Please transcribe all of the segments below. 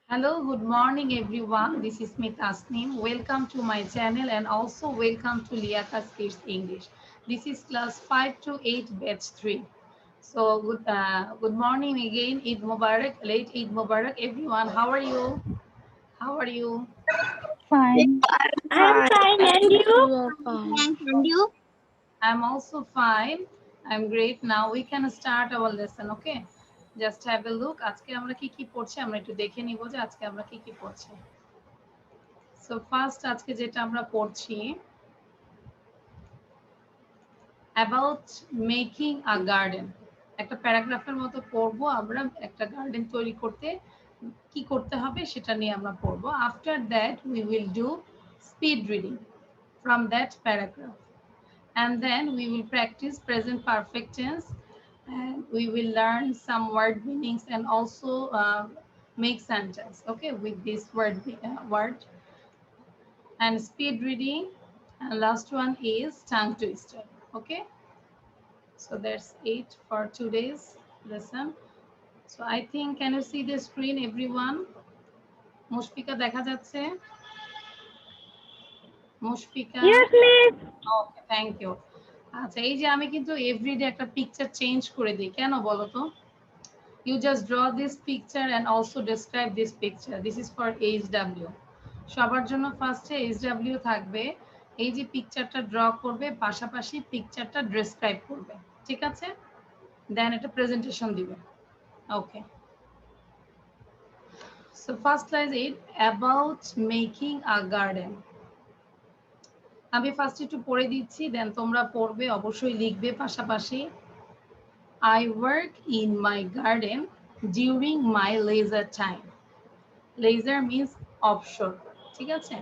Hello, good morning everyone. This is Smith Asnim. Welcome to my channel and also welcome to Liakas Kids English. This is class 5 to 8 batch 3. So good morning again. Eid Mubarak, late Eid Mubarak everyone. How are you? How are you? Fine. I'm Hi, fine, and you? We are fine. thanks. And you? I'm also fine. I'm great. Now we can start our lesson, okay? Just have a look. আজকে আমরা কি পড়ছি আমরা একটু দেখে নিব যে আজকে আমরা কি পড়ছি। So first আজকে যেটা আমরা পড়ছি about making a garden. একটা প্যারাগ্রাফের মতো পড়বো আমরা একটা গার্ডেন তৈরি করতে কি করতে হবে সেটা নিয়ে আমরা পড়বো। After that we will do speed reading from that paragraph. And then we will practice present perfect tense and we will learn some word meanings and also make sentence, okay, with this word and speed reading, and last one is tongue twister, okay. So that's it for today's lesson. So I think, can you see the screen everyone? Mushfika দেখা যাচ্ছে? Mushfika, Yes, miss. Okay, thank you. আচ্ছা, এই যে আমি কিন্তু everyday একটা picture change করে দিই, কেন বলো তো? You just draw this picture and also describe this picture. This is for HW. সবার জন্য ফার্স্টে HW থাকবে, এই যে পিকচারটা ড্র করবে পাশাপাশি পিকচারটা ডেসক্রাইব করবে, ঠিক আছে? দেন এটা প্রেজেন্টেশন দিবে, ওকে। So first line is about making a garden. আমি ফার্স্ট একটু পড়ে দিচ্ছি, দেন তোমরা পড়বে, অবশ্যই লিখবে পাশাপাশি। I work in my garden during my leisure time. Leisure means অবসর, ঠিক আছে?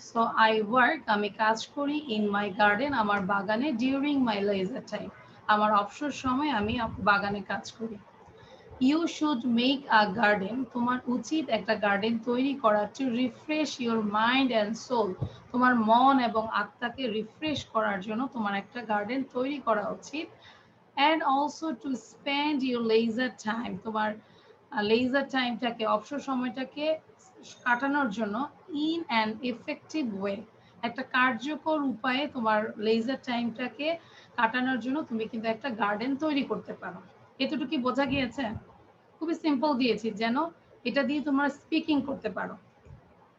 So I work, আমি কাজ করি, in my garden, আমার বাগানে, during my leisure time, আমার অবসর সময় আমি বাগানে কাজ করি। You should make a garden, তোমার উচিত একটা গার্ডেন তৈরি করা, to refresh your mind and soul, তোমার মন এবং আত্মাকে রিফ্রেশ করার জন্য তোমার একটা গার্ডেন তৈরি করা উচিত। And also to spend your leisure time, তোমার leisure টাইমটাকে, অবসর সময়টাকে কাটানোর জন্য in an effective way, একটা কার্যকর উপায়ে তোমার leisure টাইমটাকে কাটানোর জন্য তুমি কিন্তু একটা গার্ডেন তৈরি করতে পারো। এতটুকু কি বোঝা গিয়েছে? খুবই সিম্পল দিয়েছি যেন এটা দিয়ে তোমরা স্পিকিং করতে পারো,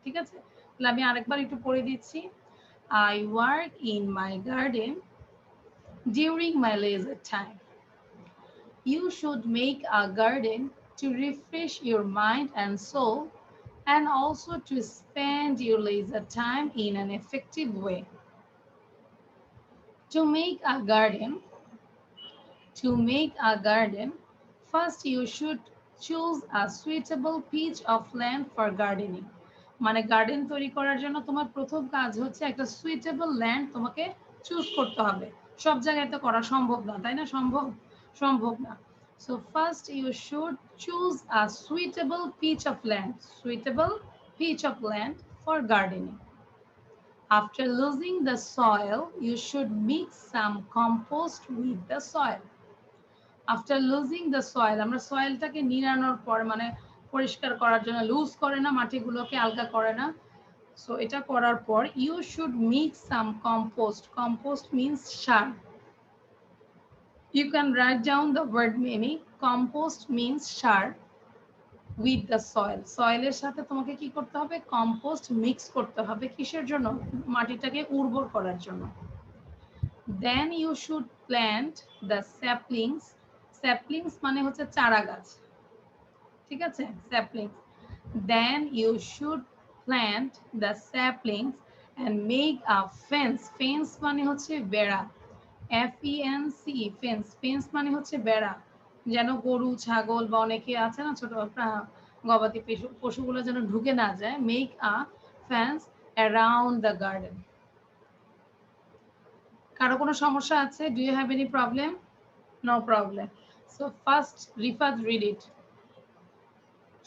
ঠিক আছে? তাহলে আমি আরেকবার একটু পড়ে দিচ্ছি। I work in my garden during my leisure time. You should make a garden to refresh your mind and soul and also to spend your leisure time in an effective way. To make a garden, first you should choose a suitable pitch of land for gardening. মানে garden তৈরি করার জন্য তোমার প্রথম কাজ হচ্ছে একটা suitable land তোমাকে চুজ করতে হবে। সব জায়গায় তো করা সম্ভব না, তাই না? সম্ভব না। So first you should choose a suitable pitch of land for gardening. After losing the soil, you should mix some compost with the soil. After losing the soil, আমরা সয়েলটাকে নিড়ানোর পর, মানে পরিষ্কার করার জন্য, লুজ করে না, মাটিগুলোকে আলগা করে না। সো এটা করার পর you should mix some compost. Compost means সার। You can write down the word meaning. Compost means সার উইথ দ্য সয়েল। সয়েলের সাথে তোমাকে কি করতে হবে? কম্পোস্ট মিক্স করতে হবে। কিসের জন্য? মাটিটাকে উর্বর করার জন্য। Then you should plant the saplings. Saplings মানে হচ্ছে চারা গাছ, ঠিক আছে? Saplings. Then you should plant the saplings and make a fence. Fence মানে হচ্ছে বেড়া, FENC, ফেন্স। ফেন্স মানে হচ্ছে বেড়া, যেন গরু ছাগল বা অনেকে আছে না ছোট গবাদি পশুগুলো যেন ঢুকে না যায়। Make a fence around the garden. কারো কোনো সমস্যা আছে? Do you have any problem? No problem. So first Rifat read it.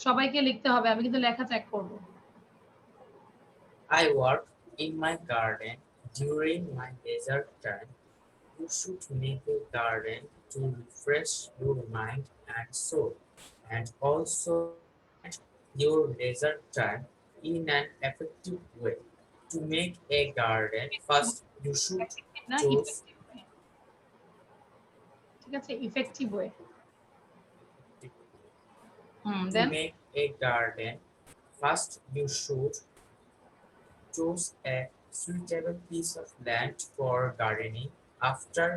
সবাইকে লিখতে হবে, আমি কিন্তু লেখা চেক করব। I work in my garden during my leisure time. You should make a garden to refresh your mind and soul, and also your leisure time in an effective way. To make a garden, first you should না choose. Effective way, ঠিক আছে, effective way. To then make a garden, first you should choose a suitable piece of land for gardening. After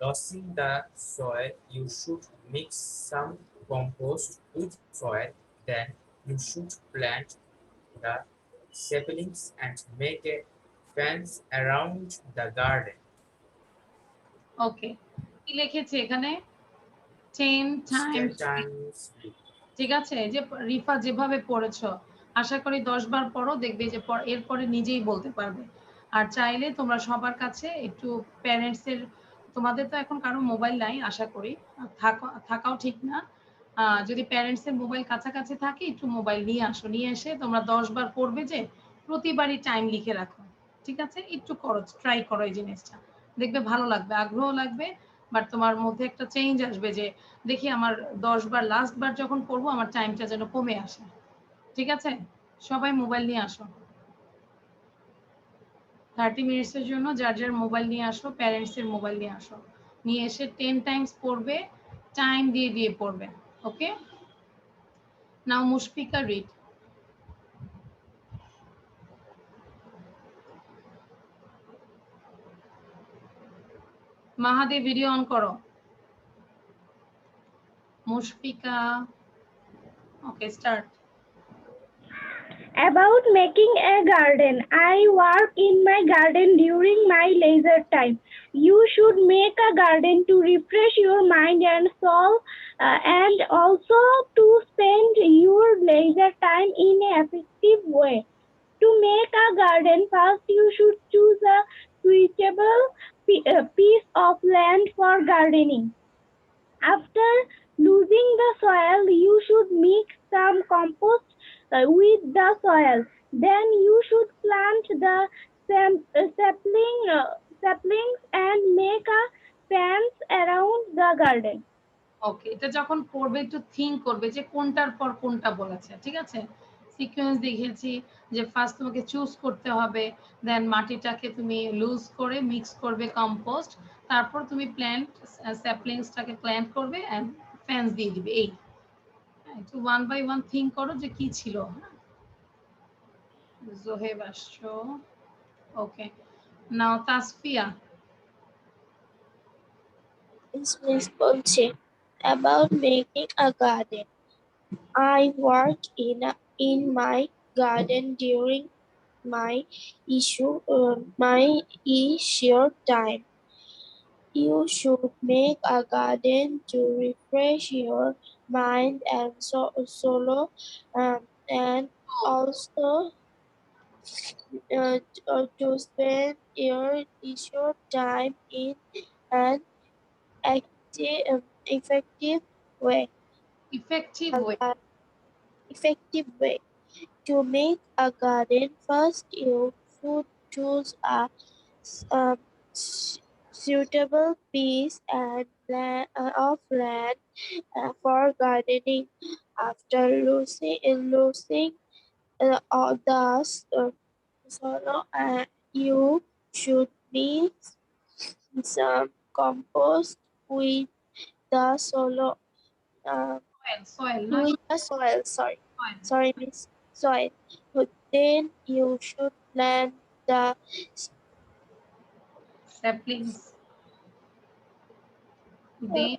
lossing the soil, you should mix some compost with soil. Then you should plant the saplings and make a fence around the garden. ওকে, কি লিখেছি এখানে? 10 10 Times, times week. ঠিক আছে, এই যে রিফা যেভাবে পড়েছো আশা করি 10 বার পড়ো, দেখবে যে এরপরে নিজেই বলতে পারবে। আর চাইলে তোমরা সবার কাছে একটু প্যারেন্টস এর, তোমাদের তো এখন কারো মোবাইল নাই আশা করি, থাকাও ঠিক না। যদি প্যারেন্টস এর মোবাইল কাছাকাছি থাকে একটু মোবাইল নিয়ে আসো, নিয়ে এসে তোমরা 10 বার পড়বে যে প্রতিবারই টাইম লিখে রাখো, ঠিক আছে? একটু করো, ট্রাই করো এই জিনিসটা, দেখবে ভালো লাগবে, আগ্রহ লাগবে। বাট তোমার মধ্যে একটা চেঞ্জ আসবে যে দেখি আমার 10 বার লাস্ট বার যখন পড়বো আমার টাইমটা যেন কমে আসে, ঠিক আছে? সবাই মোবাইল নিয়ে আসো, 30 মিনিটসের জন্য যার যার মোবাইল নিয়ে আসো, প্যারেন্টস এর মোবাইল নিয়ে আসো, নিয়ে এসে 10 টাইমস পড়বে, টাইম দিয়ে দিয়ে পড়বে। Okay, now Mushfika read. Mahadi video on করো। Mushfika, okay start. About making a garden. I work in my garden during my leisure time. You should make a garden to refresh your mind and soul, and also to spend your leisure time in an effective way. To make a garden, first you should choose a suitable piece of land for gardening. After losing the soil, you should mix some compost with the soil. Then you should plant the saplings and make a fence around the garden. ওকে, এটা যখন পড়বে একটু think করবে যে কোনটার পর কোনটা বলেছে, ঠিক আছে? সিকোয়েন্স দেখিয়েছি যে ফার্স্ট তোমাকে চুজ করতে হবে, দেন মাটিটাকে তুমি লুজ করে মিক্স করবে কম্পোস্ট, তারপর তুমি প্ল্যান্ট স্যাপলিংসটাকে প্ল্যান্ট করবে এন্ড ফেন্স দিয়ে দিবে। এই একটু ওয়ান বাই ওয়ান থিঙ্ক করো যে কি ছিল। জোহেব আসছো, ওকে, নাও তাসফিয়া। Miss বলছে about making a garden. I work in my garden during my leisure time. You should make a garden to refresh your mind and soul, and also to spend your leisure time in an effective way. Effective A way, effective way. To make a garden, first you should choose a um, suitable piece of land for gardening. After losing all the soil, you should mix some compost with the soil. soil না With the soil, soil, sorry, miss, soil. But then you should plant the saplings, then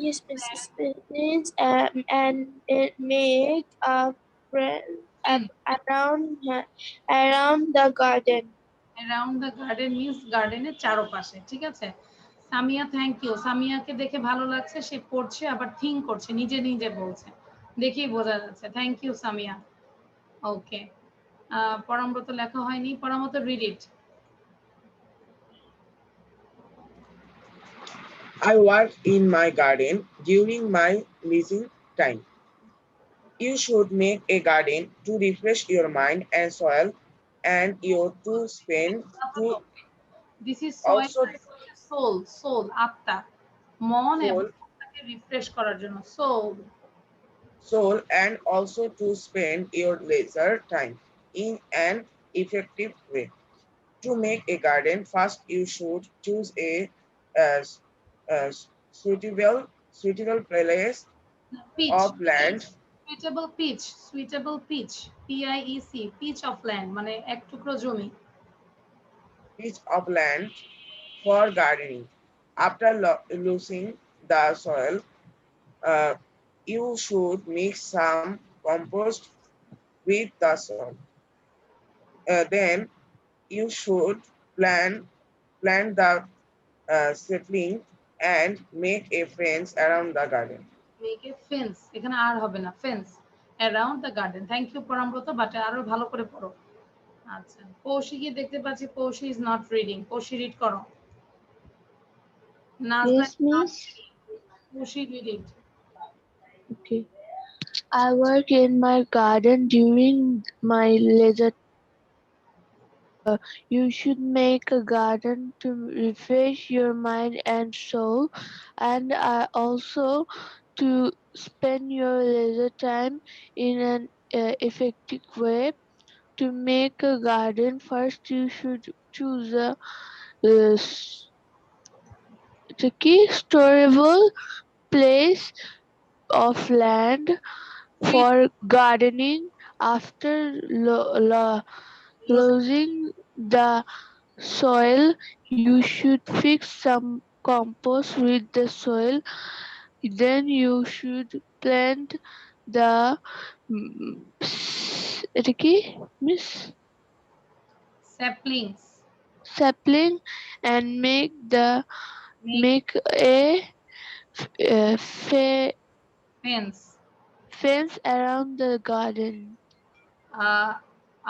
yes, Mrs. Spinach, make a around the garden. Around the garden means গার্ডেনের চারপাশে, ঠিক আছে? Samia, thank you. সামিয়াকে দেখে ভালো লাগছে, সে পড়ছে আবার থিঙ্ক করছে, নিজে নিজে বলছে, দেখেই বোঝা যাচ্ছে। Thank you Samia. Okay, Parambrata লেখা হয়নি, Parambrata read it. I work in my garden during my leisure time. You should make a garden to refresh your mind and soul, and you to spend to this is also soul, soul আত্মা, মন এবং soul আত্মাকে refresh করার জন্য soul, soul, and also to spend your leisure time in an effective way. To make a garden, first you should choose uh, uh, suitable place Pitch, of land, suitable pitch, suitable pitch, PIEC, pitch of land, মানে এক টুকরো জমি। for gardening. After losing the soil, uh, you should mix some compost with the soil. Then you should plant the sapling and make a fence around the garden. Make a fence, এখানে আর হবে না, fence around the garden. Thank you Paramabrata, but আরো ভালো করে পড়ো। আচ্ছা, কৌশিকী দেখতে পাচ্ছি Koushi is not reading, Koushi read করো। Nazla, Yes, miss. Koshi read it. Okay. I work in my garden during my leisure. You should make a garden to refresh your mind and soul, and also to spend your leisure time in an effective way. To make a garden, first you should choose a storable place of land for gardening. After losing the soil, you should fix some compost with the soil. Then you should plant the এটা কি miss Saplings, sapling and make a fence. fence around the garden.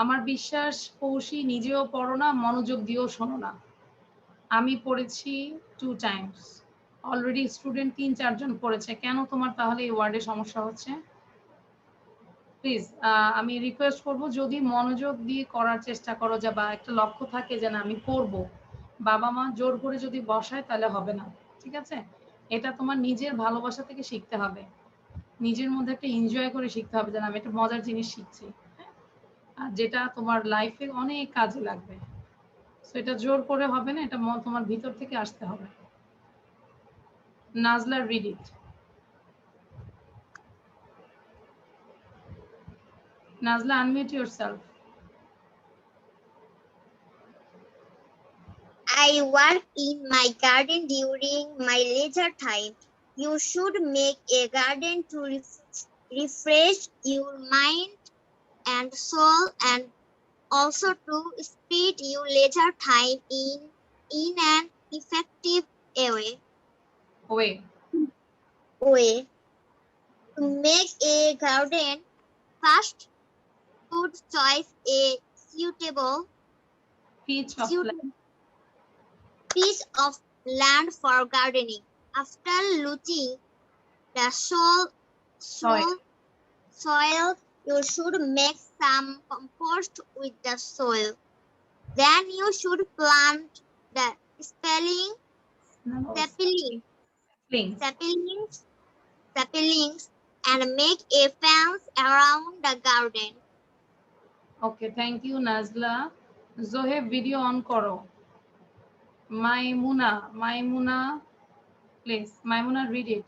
আমার বিশ্বাস কৌশি নিজেও পড়ো না, মনোযোগ দিয়েও শোনো না। আমি পড়েছি 2 টাইমস, অলরেডি স্টুডেন্ট 3-4 জন পড়েছে। কেন তোমার তাহলে এই ওয়ার্ডে সমস্যা হচ্ছে? প্লিজ আমি রিকোয়েস্ট করব, যদি মনোযোগ দিয়ে করার চেষ্টা করো, যা বা একটা লক্ষ্য থাকে যে না আমি পড়বো, বাবা মা জোর করে যদি বসায় তাহলে হবে না, ঠিক আছে? এটা তোমার নিজের ভালোবাসা থেকে শিখতে হবে, নিজের মধ্যে একটা এনজয় করে শিখতে হবে যে না আমি একটা মজার জিনিস শিখছি, আর যেটা তোমার লাইফে অনেক কাজে লাগবে। সো এটা জোর করে হবে না, এটা তোমার ভিতর থেকে আসতে হবে। Nazla, read it. Nazla, unmute yourself. I work in my garden during my leisure time. You should make a garden to refresh your mind and soul, and also to spend your leisure time in an effective way. To make a garden, first should choose a suitable Piece of land for gardening. After losing the soil, you should make some compost with the soil. Then you should plant the saplings and make a fence around the garden. Okay, thank you, Nazla. Zoheb, video on koro. Maimuna, please. Maimuna, read it.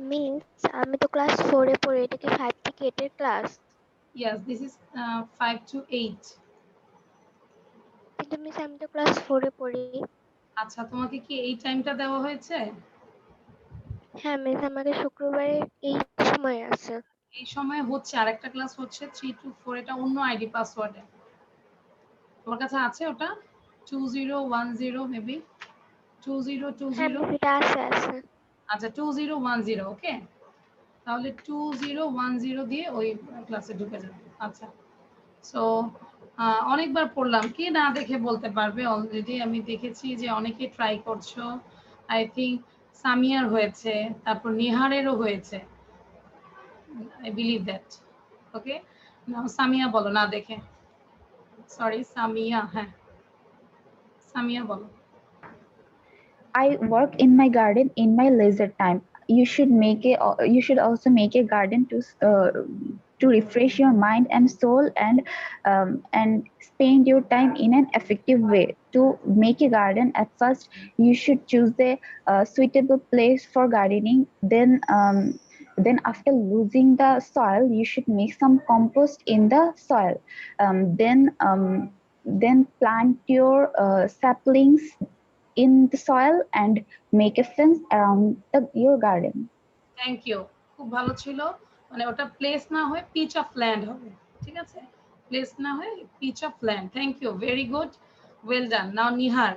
Miss আমি তো class 4 এ পড়ি, এটা কি 5 থেকে 8 এর class? Yes, this is 5 to 8. কিন্তু miss আমি তো ক্লাস 4 এ পড়ি। আচ্ছা, তোমাকে কি এই টাইমটা দেওয়া হয়েছে? হ্যাঁ মিস, আমাদের শুক্রবারে এই সময় আছে। এই সময় হচ্ছে আরেকটা ক্লাস হচ্ছে 3 to 4, এটা অন্য আইডি পাসওয়ার্ডে। তোমার কাছে আছে ওটা? 2010 মেবি 2020। হ্যাঁ মিস, এটা আছে। আচ্ছা, 2010, ওকে। তাহলে 2010 দিয়ে ওই ক্লাসে ঢুকে যাবে। আচ্ছা, সো অনেকবার পড়লাম, কে না দেখে বলতে পারবে? অলরেডি আমি দেখেছি যে অনেকে ট্রাই করছো। আই থিঙ্ক সামিয়ার হয়েছে, তারপর নিহারেরও হয়েছে, আই বিলিভ দ্যাট। ওকে, নাও সামিয়া বলো না দেখে। সরি, সামিয়া, হ্যাঁ সামিয়া বলো। I work in my garden in my leisure time. You should also make a garden to refresh your mind and soul and spend your time in an effective way. To make a garden, at first you should choose a suitable place for gardening. Then after losing the soil, you should make some compost in the soil. Then plant your saplings in the soil and make a fence around your garden. Thank you, খুব ভালো ছিল। মানে ওটা place না হয়ে piece of land হবে, ঠিক আছে? প্লেস না হয়ে piece of land. Thank you, very good, well done. Now Nihar.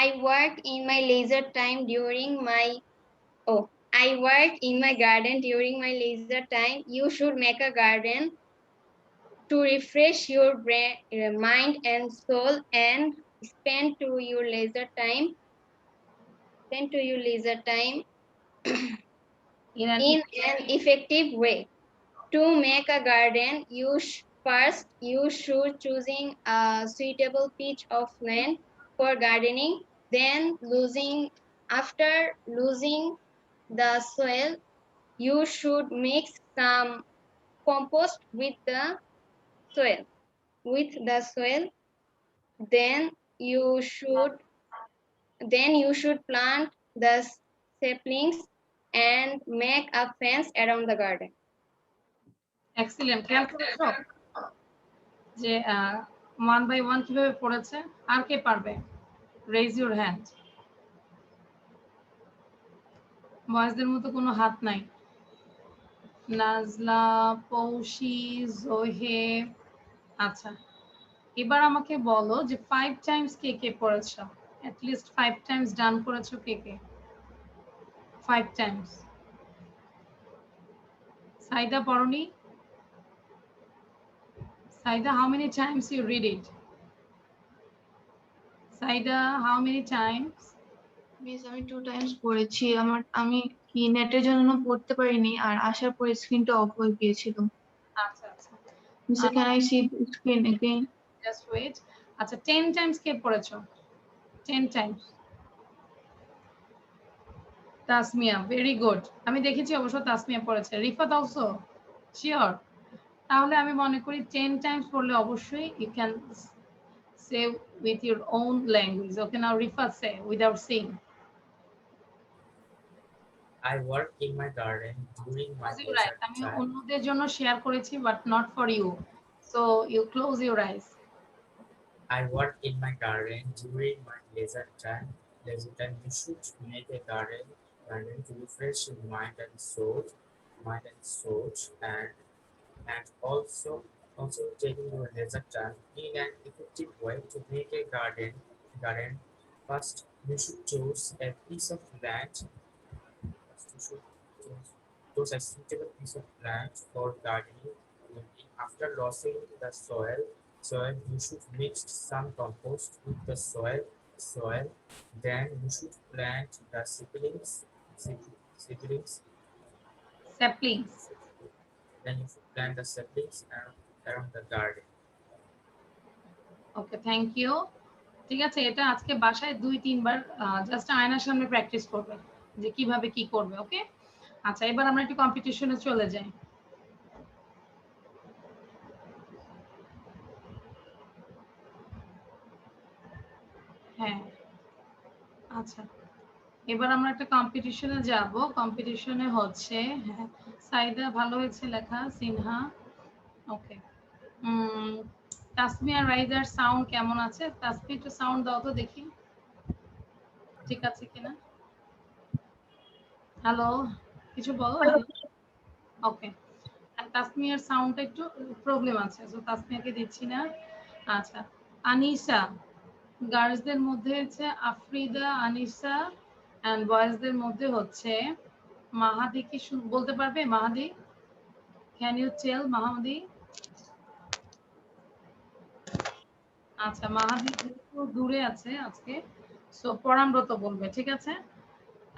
I work in my leisure time during my I work in my garden during my leisure time. You should make a garden to refresh your brain, mind and soul and spend to your leisure time. Spend to your leisure time in an in an effective way. To make a garden, first you should choosing a suitable pitch of land for gardening. Then after losing the soil, you should mix some compost with the soil. Then you should plant the saplings and make a fence around the garden. Excellent. খেয়াল করেছো যে 1 by 1 কিভাবে পড়েছে? আর কে পারবে? Raise your hand. বয়েজদের মতো কোনো হাত নাই। নাজলা, পৌশি, জোহে। আচ্ছা, এবার আমাকে বলো যে 5 টাইমস কে কে পড়েছো? at least 5 টাইমস ডান করেছো কে কে? 5 টাইমস। সাইদা পড়নি? Saida, how many times you read it? Saida, how many times? Miss আমি 2 টাইমস পড়েছি। আমি কি নেটের জন্য পড়তে পারিনি, আর আসার পরে স্ক্রিনটা অফ হয়ে গিয়েছিল। আচ্ছা আচ্ছা, miss can I see the screen again? Just wait. আচ্ছা, 10 টাইমস কে পড়েছো? 10 টাইমস। Tasmia, very good. আমি দেখেছি অবশ্য তাসমিয়া পড়েছে। রিফাত অলসো? শিওর? তাহলে আমি মনে করি 10 টাইমস পড়লে অবশ্যই you can say with your own language. Okay, now Rifat say without saying. I work in my garden during my Close your leisure eyes. আমি time. অন্যদের জন্য শেয়ার করেছি but not for you. So you close your eyes. I work in my garden during my leisure time. You should make a garden to refresh your mind and soul, and also taking your leisure time in an effective way to make a garden. First, you should choose a piece of land. First, you should choose a suitable piece of land for gardening. After losing the soil, you should mix some compost with the soil. Then you should plant the saplings. Then you should plant the saplings around the garden. Okay, thank you. ঠিক আছে, এটা আজকে বাসায় 2-3 বার just আয়নার সামনে practice করবে যে কিভাবে কি করবে। ওকে, আচ্ছা, এবার আমরা একটু কম্পিটিশনে চলে যাই। হ্যাঁ, আচ্ছা, এবার আমরা একটা কম্পিটিশনে যাব। কম্পিটিশনে হচ্ছে, হ্যাঁ, সাইদা ভালো হয়েছে লেখা, সিনহা। ওকে, তাসমিয়া রাইজার সাউন্ড কেমন আছে? তাসমি একটু সাউন্ড দাও তো দেখি ঠিক আছে কিনা। হ্যালো, কিছু বলো। ওকে, তাসমিয়ার সাউন্ডটা একটু প্রবলেম আছে, সো তাসমিয়াকে দিচ্ছি না। আচ্ছা, আনিসা, গার্লসদের মধ্যে হচ্ছে আফরিদা, আনিসা, এন্ড বয়েজদের মধ্যে হচ্ছে মাহাদি। কি বলতে পারবে মাহাদি? ক্যান ইউ টেল মাহাদি? আচ্ছা, মাহাদি একটু দূরে আছে আজকে, সো পরামব্রত বলবে, ঠিক আছে?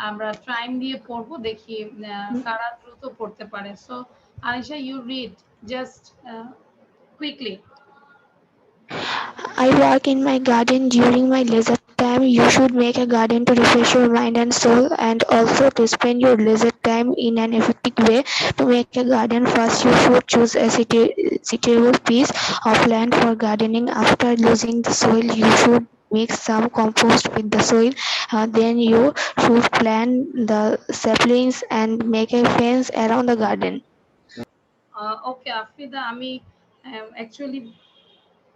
আমরা টাইম দিয়ে পড়বো, দেখি কারা দ্রুত পড়তে পারে। So Anisha, you read, just Quickly. I work in my garden during my leisure time. You should make a garden to refresh your mind and soul and also to spend your leisure time in an effective way. To make a garden, first you should choose a suitable piece of land for gardening. After losing the soil, you should mix some compost with the soil. Then you should plant the saplings and make a fence around the garden. ওকে আফরিদা, আমি actually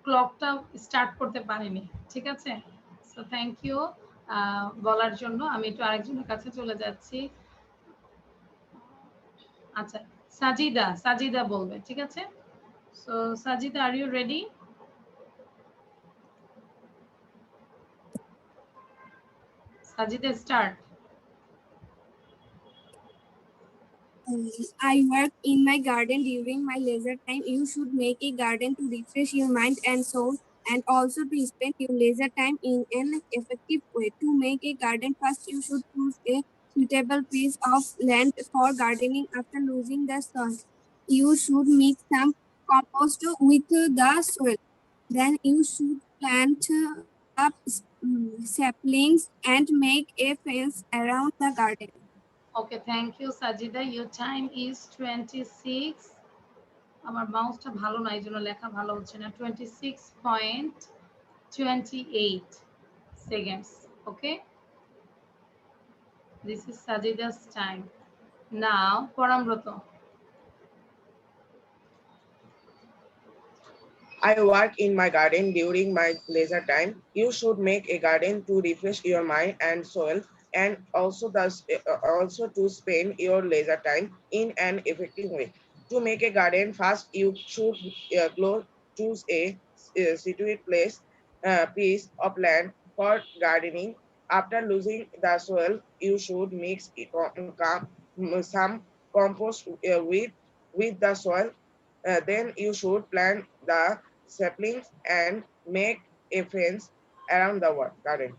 ক্লকটা start করতে পারিনি, ঠিক আছে? So thank you বলার জন্য। আমি একটু আরেকজনের কাছে চলে যাচ্ছি। আচ্ছা, সাজিদা, সাজিদা বলবে, ঠিক আছে? So Sajida, are you ready? Sajida, start. I work in my garden during my leisure time. You should make a garden to refresh your mind and soul and also to spend your leisure time in an effective way. To make a garden, first you should choose a suitable piece of land for gardening. After losing the soil, you should mix some compost with the soil. Then you should plant up saplings and make a fence around the garden. Okay, thank you Sajida. Your time is 26, আমার মাউসটা ভালো না, এই জন্য লেখা ভালো হচ্ছে না, 26.28 seconds. Okay, this is Sajida's time. Now Parambrata. I work in my garden during my leisure time. You should make a garden to refresh your mind and soul and also to spend your leisure time in an effective way. To make a garden, first you should choose a situate piece of land for gardening. After losing the soil, you should mix some compost with the soil. Then you should plant the saplings and make a fence around the garden.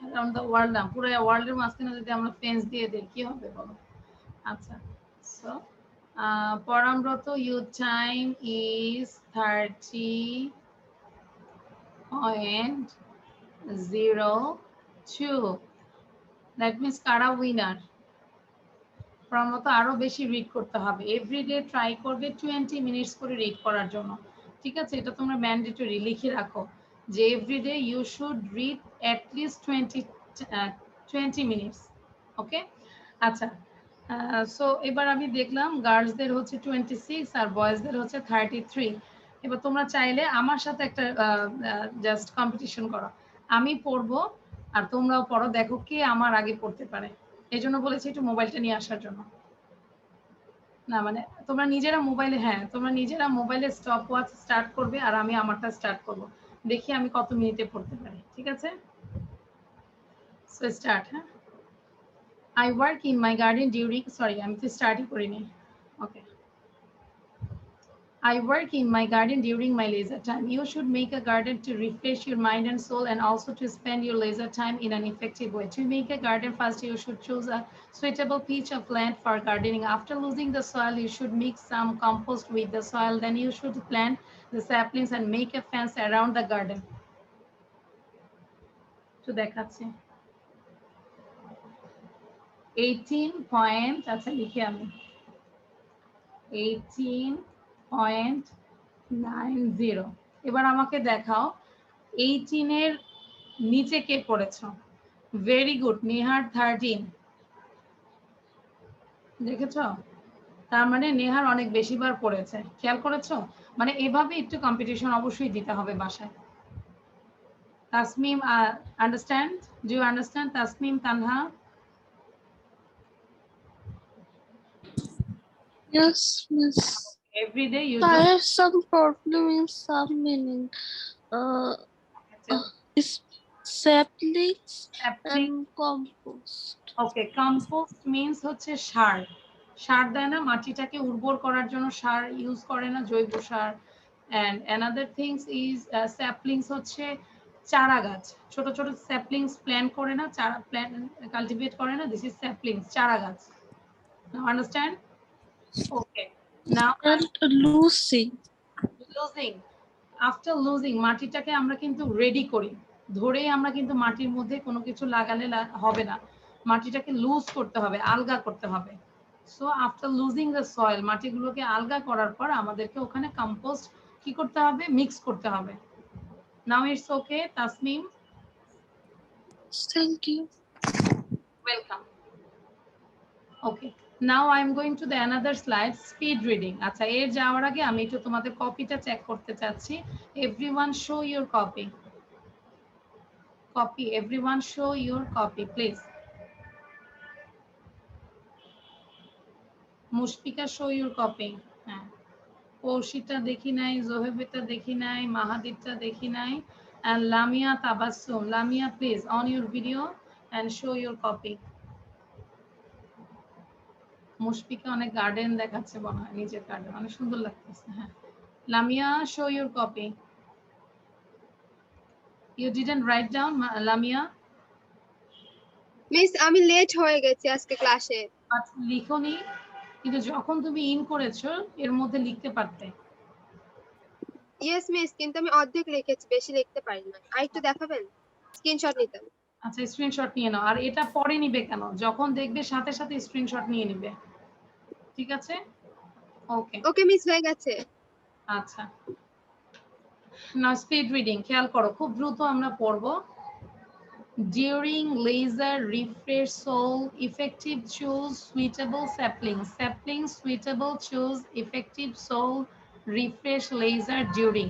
Around the world না, পুরো ওয়ার্ল্ডের মাঝখানে যদি আমরা fence দিয়ে দেই কি হবে বলো? আচ্ছা, so Paramabrata, your time is 30.02. That means কারা উইনার? পরামব্রত আরো বেশি রিড করতে হবে, এভরিডে ট্রাই করবে 20 মিনিটস করে রিড করার জন্য, ঠিক আছে? এটা তোমরা ম্যান্ডেটরি লিখে রাখো যে everyday you should read at least 20 minutes. Okay, আচ্ছা। সো এবার আমি দেখলাম গার্লসদের হচ্ছে 26 আর বয়েজদের হচ্ছে 33। এবার তোমরা চাইলে আমার সাথে একটা জাস্ট কম্পিটিশন করো, আমি পড়বো আর তোমরাও পড়ো, দেখো কে আমার আগে পড়তে পারে। এই জন্য বলেছি একটু মোবাইলটা নিয়ে আসার জন্য। না মানে তোমরা নিজেরা মোবাইলে, হ্যাঁ তোমরা নিজেরা মোবাইলে স্টপ ওয়াচ স্টার্ট করবে আর আমি আমারটা স্টার্ট করব, দেখি আমি কত মিনিটে পড়তে পারি, ঠিক আছে? So start. হ্যাঁ, I work in my garden during, sorry আমি তো স্টার্টই করিনি। ওকে, I work in my garden during my leisure time. You should make a garden to refresh your mind and soul and also to spend your leisure time in an effective way. To make a garden, first you should choose a suitable piece of land for gardening. After losing the soil, you should mix some compost with the soil. Then you should plant the saplings and make a fence around the garden. তো দেখাচ্ছি 18 point, আচ্ছা লিখে আমি 18.90। এবার আমাকে দেখাও 18 এর নিচে কে পড়েছ? ভেরি গুড, নেহার 13 দেখেছো? তার মানে নেহার অনেক বেশিবার পড়েছে, খেয়াল করেছো? মানে এভাবে একটু কম্পিটিশন অবশ্যই দিতে হবে বাসায়। Tasmim, understand? Do you understand Tasmim, Tanha? Yes, miss. Every day you I do. have some problem in some meaning. Is saplings and compost. Okay, compost means হচ্ছে সার। সার দেয় না, মাটিটাকে উর্বর করার জন্য সার ইউজ করে না, জৈব সার। And another things is saplings হচ্ছে চারা গাছ, ছোট ছোট স্যাপলিংস প্ল্যান্ট করে না, চারা প্ল্যান্ট কাল্টিভেট করে না, দিস ইজ স্যাপলিংস, চারা গাছ। Now understand? Okay, now and losing losing, after losing মাটিটাকে আমরা কিন্তু রেডি করি, ধরে আমরা কিন্তু মাটির মধ্যে কোনো কিছু লাগালে হবে না, মাটিটাকে লুজ করতে হবে, আলগা করতে হবে। So after losing the soil, মাটিগুলোকে আলগা করার পর আমাদেরকে ওখানে কম্পোস্ট কি করতে হবে, মিক্স করতে হবে। Now it's okay Tasmim, Thank you. Welcome. Okay, now I am going to the another slide, speed reading. আচ্ছা, এর যাওয়ার আগে আমি একটু তোমাদের কপিটা চেক করতে চাচ্ছি। Everyone show your copy, copy, everyone show your copy please. Mushfika show your copy. হ্যাঁ, কৌশিকটা দেখি নাই, জোহেবেরটা দেখি নাই, মাহাদিরটা দেখি নাই, and Lamia Tabassum, Lamia please on your video and show your copy। Mushfika অনেক গার্ডেন দেখাচ্ছে মনে হয়, নিজের গার্ডেন অনেক সুন্দর লাগতেছে। হ্যাঁ, Lamia show your copy. You didn't write down, Lamia? Miss আমি লেট হয়ে গেছি আজকে ক্লাসে। আচ্ছা, লিখোনি, কিন্তু যখন তুমি ইন করেছো এর মধ্যে লিখতে পারতে। ইয়েস মিস, কিন্তু আমি অর্ধেক লিখেছি, বেশি লিখতে পারি না। আর একটু দেখাবেন, স্ক্রিনশট নিতাম। আচ্ছা, স্ক্রিনশট নিয়ে নাও। আর এটা পরে নিবে কেন, যখন দেখবে সাথে সাথে স্ক্রিনশট নিয়ে নিবে, ঠিক আছে? ওকে ওকে মিস, হয়ে গেছে। আচ্ছা, নাও স্পিড রিডিং, খেয়াল করো, খুব দ্রুত আমরা পড়বো। During laser refresh soul effective choose suitable sapling, sapling suitable choose effective soul refresh laser during,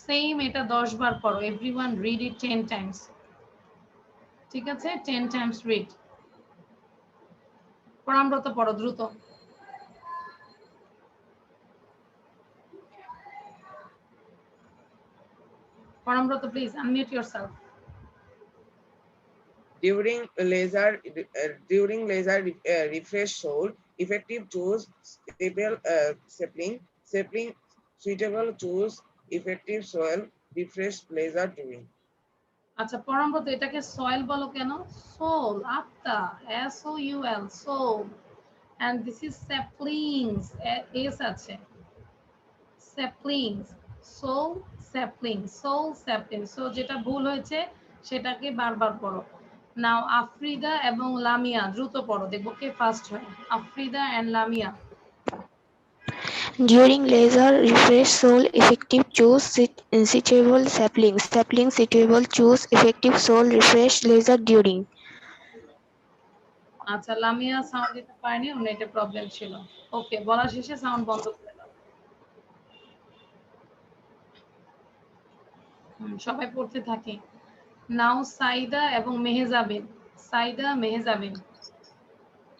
same এটা 10 বার পড়ো, everyone read it 10 times, ঠিক আছে? 10 times read। পরামব্রত পড়ো দ্রুত। পরামব্রত please unmute yourself। During laser refresh soul effective choose sapling suitable choose effective soil refresh laser during। আচ্ছা, পরামব্রত এটাকে soil বলো কেন? সোল, আত্মা, SOUL, soul, and this is saplings, s আছে, saplings, soul sapling, soul sapling। So যেটা ভুল হয়েছে সেটাকে বারবার পড়ো। নাও আফ্রিদা এবং লামিয়া দ্রুত পড়ো, দেখবো কে ফার্স্ট হয়। Afrida and Lamia. During laser refresh soul effective choose suitable saplings, sapling suitable choose effective soul refresh laser during। আচ্ছা, লামিয়া সাউন্ড দিতে পারেনি, ওর নেটে প্রবলেম ছিল। ওকে, বলা শেষে সাউন্ড বন্ধ করে দাও। সবাই পড়তে থাকি। নাও সাইদা এবং Mehazabien, Saida, Mehazabien.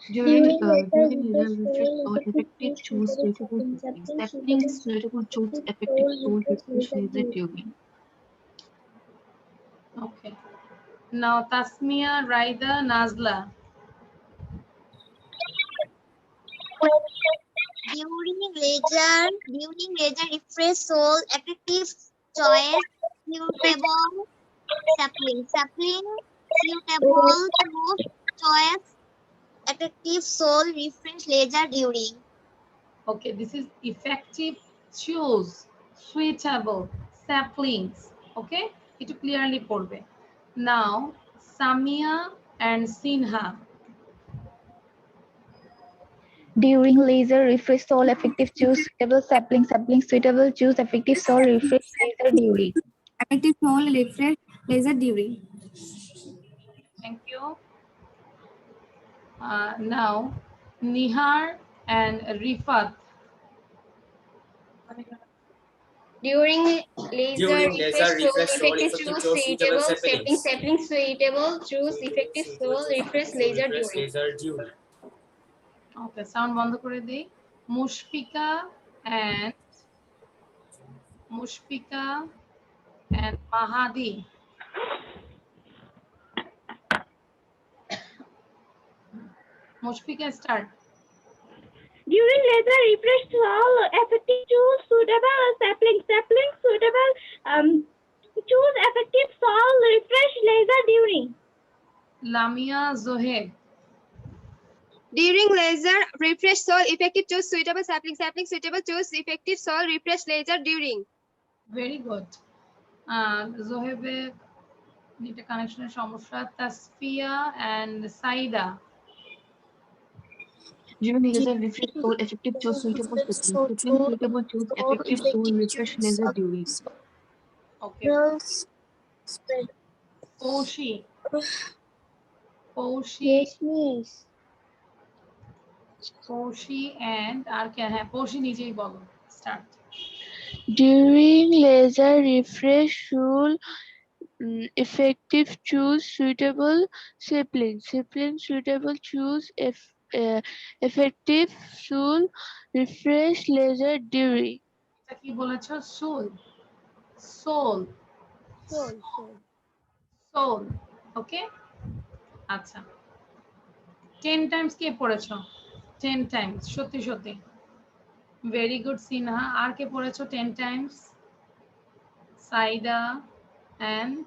During laser refresh soul effective choose suitable sapling, sapling suitable choose effective soul refresh laser during। Okay, now Tasmia, Raida, Nazla। During laser refresh soul effective choice suitable sapling suitable choice effective soul refresh laser during। Okay, this is effective choose suitable saplings। Okay, একটু clearly পড়বে। Now Samia and Sinha। During laser refresh soul effective choose suitable sapling suitable choose effective soul refresh laser during। Effective soul refresh laser during। Thank you। Now Nihar and Rifat। During laser refresh soul soul effective choose suitable sapling suitable choose effective soul refresh laser during। Okay, sound বন্ধ করে দিই। Mushfika and Mahadi। Mushfika, start। During laser refresh soul effective choose suitable sapling suitable choose effective soul refresh laser during। Lamia, Zoheb। During laser refresh soul effective choose suitable sapling suitable choose effective soul refresh laser during। Very good. জোহেবে নেটে কানেকশনের সমস্যা। Tasfia and Saida. During laser refresh soul effective choose suitable settings. Setting suitable choose effective soul refresh laser during. Okay, Poushi. Poushi, miss. Poushi and আর কে? হ্যাঁ, পৌশি নিজেই বলো, start. During laser refresh should effective choose suitable sibling. Sibling suitable choose effective should refresh laser during. এটা কি বলেছো? Soul, soul, soul. ওকে, আচ্ছা। 10 Times কে পড়েছো? 10 টাইমস, সত্যি সত্যি ভেরি গুড সিনহা। আর কে পড়েছো 10 Times? Saida and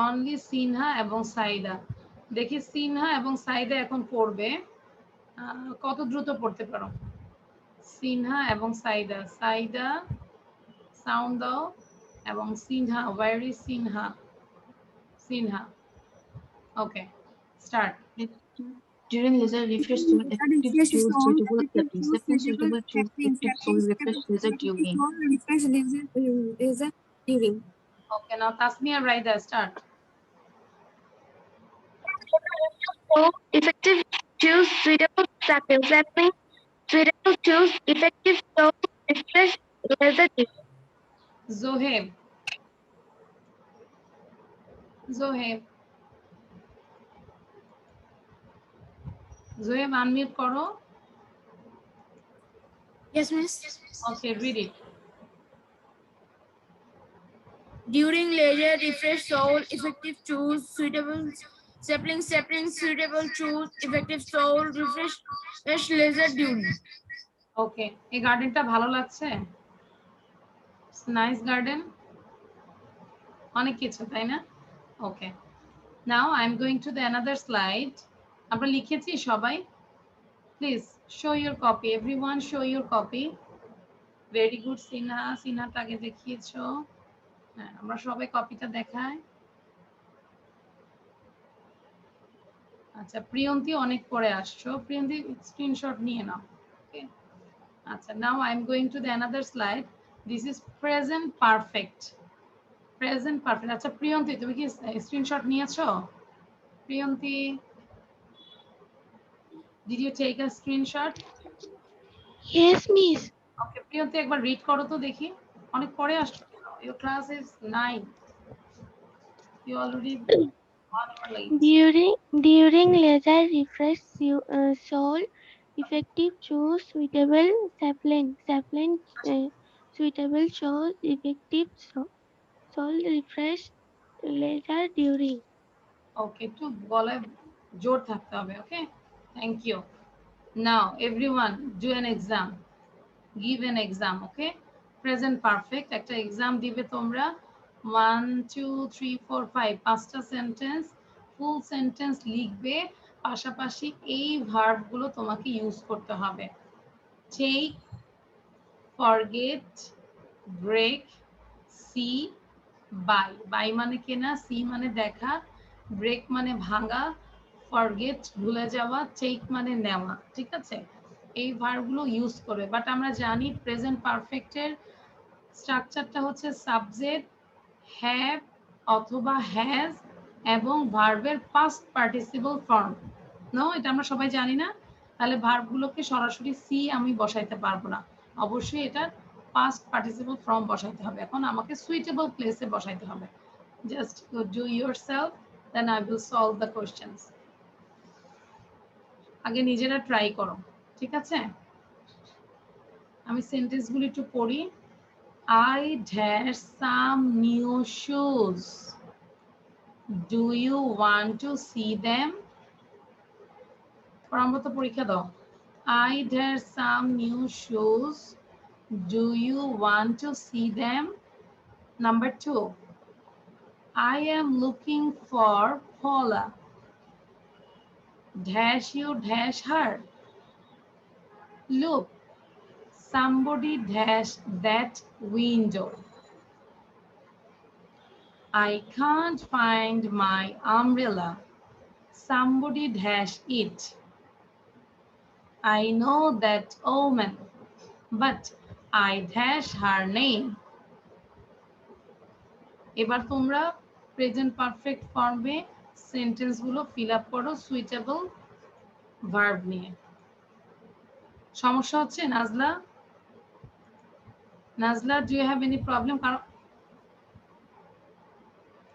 only Sinha এবং সাইদা। দেখি সিনহা এবং সাইদা এখন পড়বে, কত দ্রুত পড়তে পারো। সিনহা এবং সাইদা। সাইদা সাউন্ড দাও, এবং Sinha, where is Sinha? Sinha. Okay, start. During laser refresh soul effective choose suitable settings. Setting suitable choose effective soul refresh laser during. Refresh laser during. Okay, now Tasmia Raida, start. So effective choose suitable settings. Setting suitable choose effective so refresh laser during. Zoheb, Zoheb, Zoheb unmute করো। Yes, miss. Okay, read it. During laser refresh soul effective choose suitable sapling suitable choose effective soul refresh laser during. ওকে, এই গার্ডেনটা ভালো লাগছে? Nice garden, অনেক কিছু, তাই না? Okay, now I am going to the another slide. আমরা লিখেছি সবাই? Please show your copy, everyone show your copy. Very good Sinha, সিনহাটা আগে দেখিয়েছো। হ্যাঁ, আমরা সবাই কপিটা দেখাই। আচ্ছা, প্রিয়ন্তী অনেক পরে আসছো, প্রিয়ন্তী স্ক্রিনশট নিয়ে নাও। ওকে, আচ্ছা, now I am going to the another slide. This is present perfect. Present perfect. আচ্ছা প্রিয়ন্তী, তুমি কি স্ক্রিনশট নিয়েছো? Priyanti, did you take a screenshot? Yes, miss. Okay, Priyanti একবার রিড করো তো দেখি। অনেক পরে আসছো কেন? Your class is 9, you already 1 hour late. During laser refresh soul effective choose suitable sapling. Suitable choose effective soul refresh laser during. Okay, একটু গলায় জোর থাকতে হবে। Okay, thank you. Now everyone do an exam, give an exam. Okay, present perfect একটা exam দিবে তোমরা। 1 2 3 4 5 5টা sentence, full sentence লিখবে, পাশাপাশি এই ভার্বগুলো তোমাকে ইউজ করতে হবে। Take, forget, break, see, buy. Buy মানে কেনা, সি মানে দেখা, ব্রেক মানে ভাঙা, ফরগেট ভুলে যাওয়া, টেক মানে নেওয়া। ঠিক আছে, এই ভার্বগুলো ইউজ করবে। বাট আমরা জানি প্রেজেন্ট পারফেক্টের স্ট্রাকচারটা হচ্ছে সাবজেক্ট, হ্যাভ অথবা হ্যাজ এবং ভার্বের পাস্ট পার্টিসিপল ফর্ম। নো, এটা আমরা সবাই জানি না? তাহলে ভার্বগুলোকে সরাসরি সি আমি বসাইতে পারবো না, অবশ্যই এটা পাস্ট পার্টিসিপল ফর্ম বসাইতে হবে। এখন আমাকে সুইটেবল প্লেসে বসাইতে হবে। Just do yourself, then I will solve the questions. আগে নিজেরা ট্রাই করো, ঠিক আছে? আমি সেন্টেন্সগুলি একটু পড়ি। I dash some new shoes. Do you want to see them? আমরা তো পরীক্ষা দাও। I dash some new shoes. Do you want to see them? Number 2. I am looking for Paula. Dash you dash her. Look, somebody dash that window. I can't find my umbrella. Somebody dash it. I know that woman, but I dash her name. এবার তোমরা present perfect ফর্মে সেন্টেন্সগুলো fill up করো suitable verb নিয়ে। সমস্যা হচ্ছে Nadla? Nadla, do you have any problem?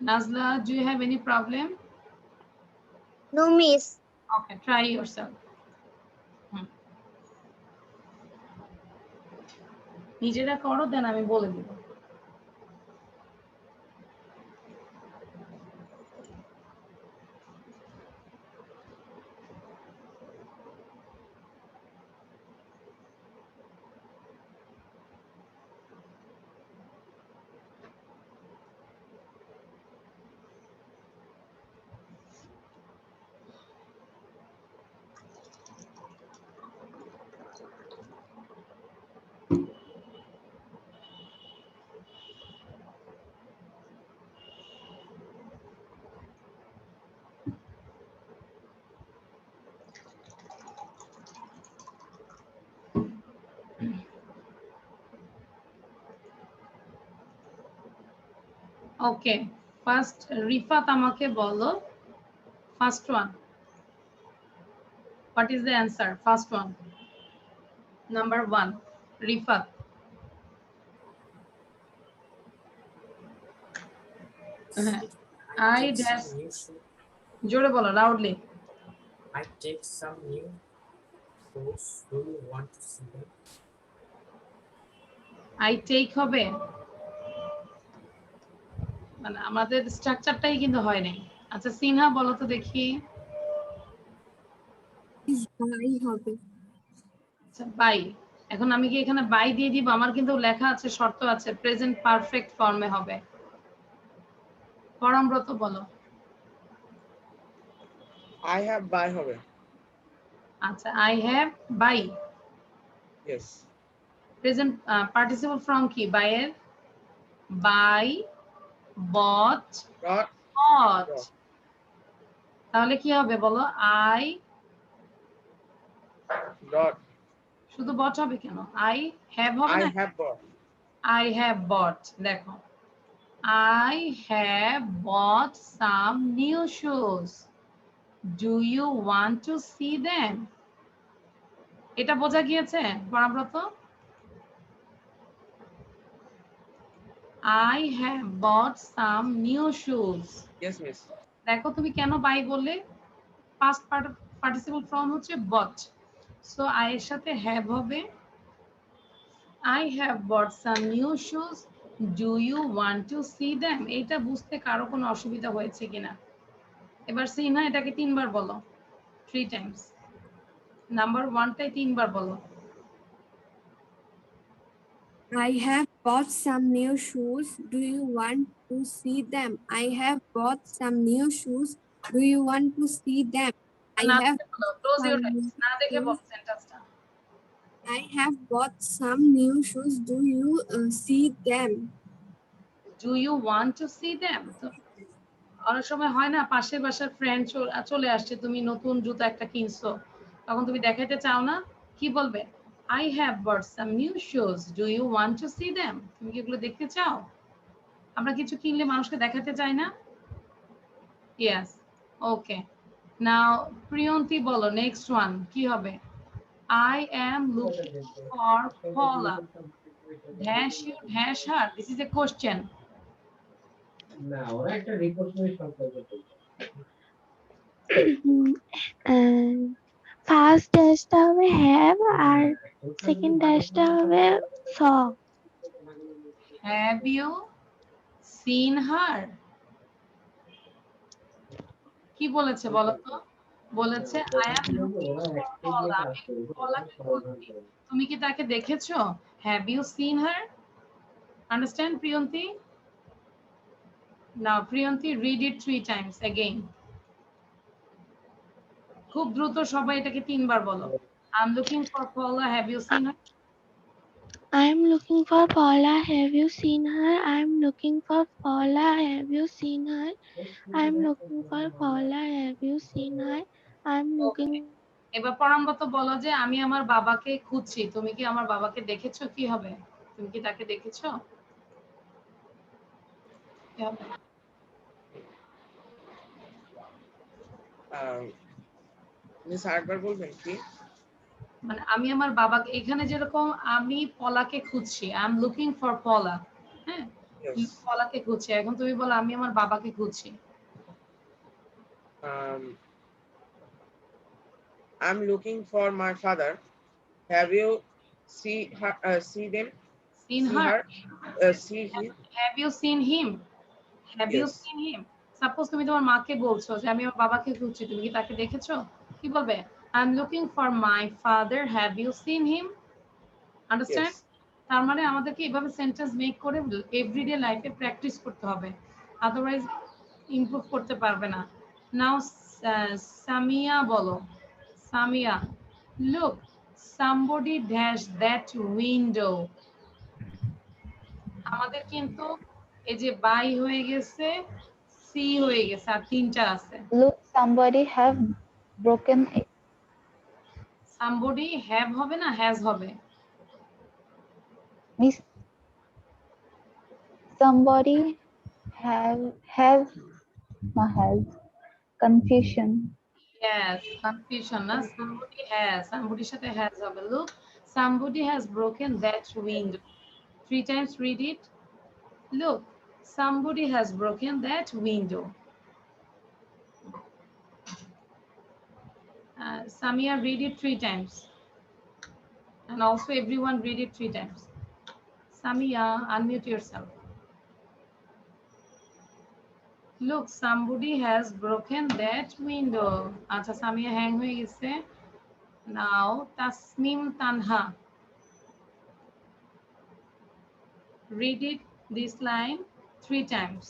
Nazla, do you have any problem? No, miss. Okay, try yourself. নিজেরা করো, দেন আমি বলে দিব। ওকে, ফার্স্ট রিফাত আমাকে বলো, first one, what is the answer? First one, number one, Rifat. I dash, জোরে বলো, loudly. I take some new clothes. Do you want to see them? I take হবে, মানে আমাদের স্ট্রাকচারটাই কিন্তু হয় নাই। আচ্ছা সিনহা বলো তো দেখি। বাই হবে। আচ্ছা বাই, এখন আমি কি এখানে বাই দিয়ে দিব? আমার কিন্তু লেখা আছে, শর্ত আছে, প্রেজেন্ট পারফেক্ট ফর্মে হবে। পরমব্রত বলো। I have buy হবে। আচ্ছা, I have buy। Yes. Present participle form কি বাই এর? Buy, bought, Dot. Bought. Dot. তাহলে কি হবে বলো? I Dot. শুধু বট হবে কেন? I have হবে I না? have bought. I have bought, দেখো, I have bought some new shoes. Do you want to see them? এটা বোঝা গিয়েছে পরাব্রত? I have bought some new shoes. Yes, miss. দেখো তুমি কেন বাই বললে? পাস্ট পার্টিসিপল ফর্ম হচ্ছে bought, সো I এর সাথে have হবে। I have bought some new shoes. Do you want to see them? এটা বুঝতে কারো কোনো অসুবিধা হয়েছে কিনা? এবার সিনহা এটাকে তিনবার বলো, 3 টাইমস। নাম্বার ওয়ানটাই তিনবার বলো। I have bought some new shoes. Do you want to see them? I have bought some new shoes. Do you want to see them? I না have দেখে বলো, ক্লোজ ইউর some আইস, না দেখে বলো সেন্টেন্সটা। I have bought some new shoes. Do you see them? Do you want to see them? তো অনেক সময় হয় না, পাশের বাসার ফ্রেন্ড চলে আসছে, তুমি নতুন জুতা একটা কিনছো, তখন তুমি দেখাতে চাও না, কি বলবে? I have bought some new shoes. Do you want to see them? তুমি কি এগুলো দেখতে চাও? আমরা কিছু কিনলে মানুষকে দেখাতে চাই না? Yes. Okay. Now প্রিয়ন্তি বলো, নেক্সট ওয়ান কি হবে? I am looking for Paula. Dash you, dash her. This is a question. First ড্যাশটা হবে হ্যাভ আর সেকেন্ড ড্যাশটা হবে স। Have you seen her? কি বলেছে বলো তো? বলেছে I am looking for Paula. পলাকে বলছি, তুমি কি তাকে দেখেছো? Have you seen her? Understand, Priyanti? Now, Priyanti, read it 3 times again. খুব দ্রুত সবাই এটাকে তিনবার বলো। I'm looking for Paula. Have you seen her? I'm looking for Paula. Have you seen her? I'm looking for Paula. Have you seen her? I'm looking for Paula. Have you seen her? I'm looking. এবার পরামর্শ বলো যে আমি আমার বাবাকে খুঁজছি, তুমি কি আমার বাবাকে দেখেছো? কি হবে? তুমি কি তাকে দেখেছো? কি হবে? মিস আরেকবার বলবেন কি? মানে আমি আমার বাবাকে, এখানে যেরকম আমি পলাকে খুঁজছি, আই এম লুকিং ফর পলা, হ্যাঁ, Yes. পলাকে খুঁজছি। এখন তুমি বলো আমি আমার বাবাকে খুঁজছি। I'm looking for my father. Have you see her? See them? Seen See her? her? See him? Have you seen him? Have you Yes. seen him? Suppose তুমি তোমার মাকে বলছো যে আমি আমার বাবাকে খুঁজছি, তুমি কি তাকে দেখেছো? কি বলবে? I am looking for my father. Have you seen him? Understand? Yes. তার মানে আমাদেরকে এভাবে সেন্টেন্স মেক করে এভরিডে লাইফে প্র্যাকটিস করতে হবে, আদারওয়াইজ ইমপ্রুভ করতে পারবে না। নাও সামিয়া বলো। Samia, look, somebody dashed that window. আমাদের কিন্তু এই যে বাই হয়ে গেছে, সি হয়ে গেছে, আর তিনটা আছে। Look, somebody have broken it. somebody have হবে না has হবে? Miss, somebody have confusion. Yes, confusion না, somebody has, somebodyর সাথে has হবে। Look, somebody has broken that window. 3 times read it. Look, somebody has broken that window. Samia, read it 3 times. And also everyone read it 3 times. Samia, unmute yourself. Look, somebody has broken that window. আচ্ছা, Samia hang হয়ে গেছে। Now, Tasnim Tanha. Read it, this line 3 times.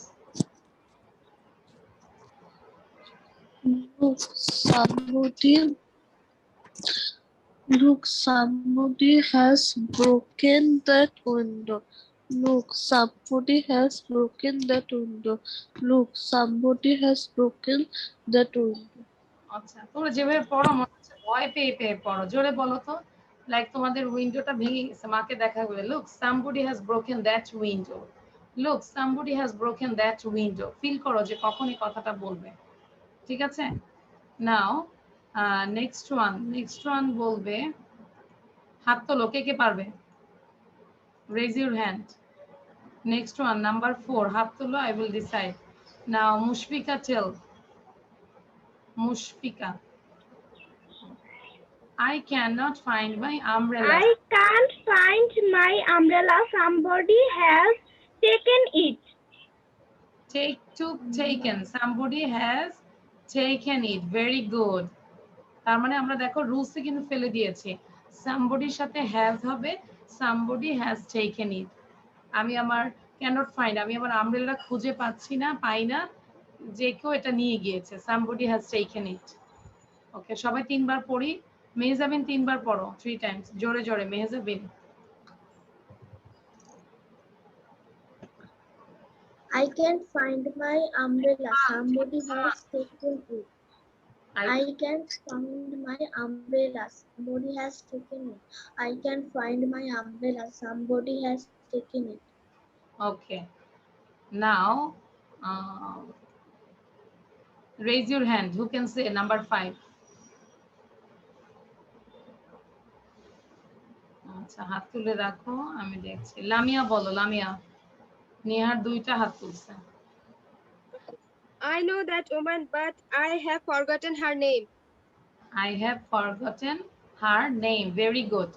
Look, somebody has broken that window. Look, somebody has broken that window. Look, somebody has broken that window. আচ্ছা, তোমরা যেভাবে পড়ো মনে হচ্ছে ভয় পেয়ে পেয়ে পড়ো। জোরে বলো তো। লাইক তোমাদের উইন্ডোটা ভেঙে গেছে, মাকে দেখা গেলে look, somebody has broken that window. Look, somebody has broken that window. Feel করো যে কখনই কথাটা বলবে। ঠিক আছে? নাও নেক্সট ওয়ান বলবে, হাত তোলো, কে কে পারবে? Raise your hand. Next one, number 4, হাত তোলো, I will decide. Now, Mushfika, tell. Mushfika. I cannot find my umbrella. I can't find my umbrella. Somebody has taken it. Taken. Somebody has taken it. Very good. তার মানে আমরা দেখো রুলসে কিন্তু ফেলে দিয়েছি। somebodyর সাথে has হবে, somebody has taken it. আমি আমার cannot find, আমি আমার আমব্রেলা খুঁজে পাচ্ছি না, পাই না, যে কেউ এটা নিয়ে গিয়েছে। somebody has taken it. ওকে, সবাই 3 বার পড়ি। মেহজাবিন 3 বার পড়ো, 3 times, জোরে জোরে। Mehjabin. I can't find my umbrella. Somebody has taken it. I can't find my umbrella. Somebody has taken it. I can't find my umbrella. Somebody has taken it. Okay. Now, raise your hand. Who can say number 5? আচ্ছা, হাত তুলে রাখো, আমি দেখছি। লামিয়া বলো, লামিয়া। নেহার 2টা হাত তুলছে। I know that woman, but I have forgotten her name. I have forgotten her name. Very good.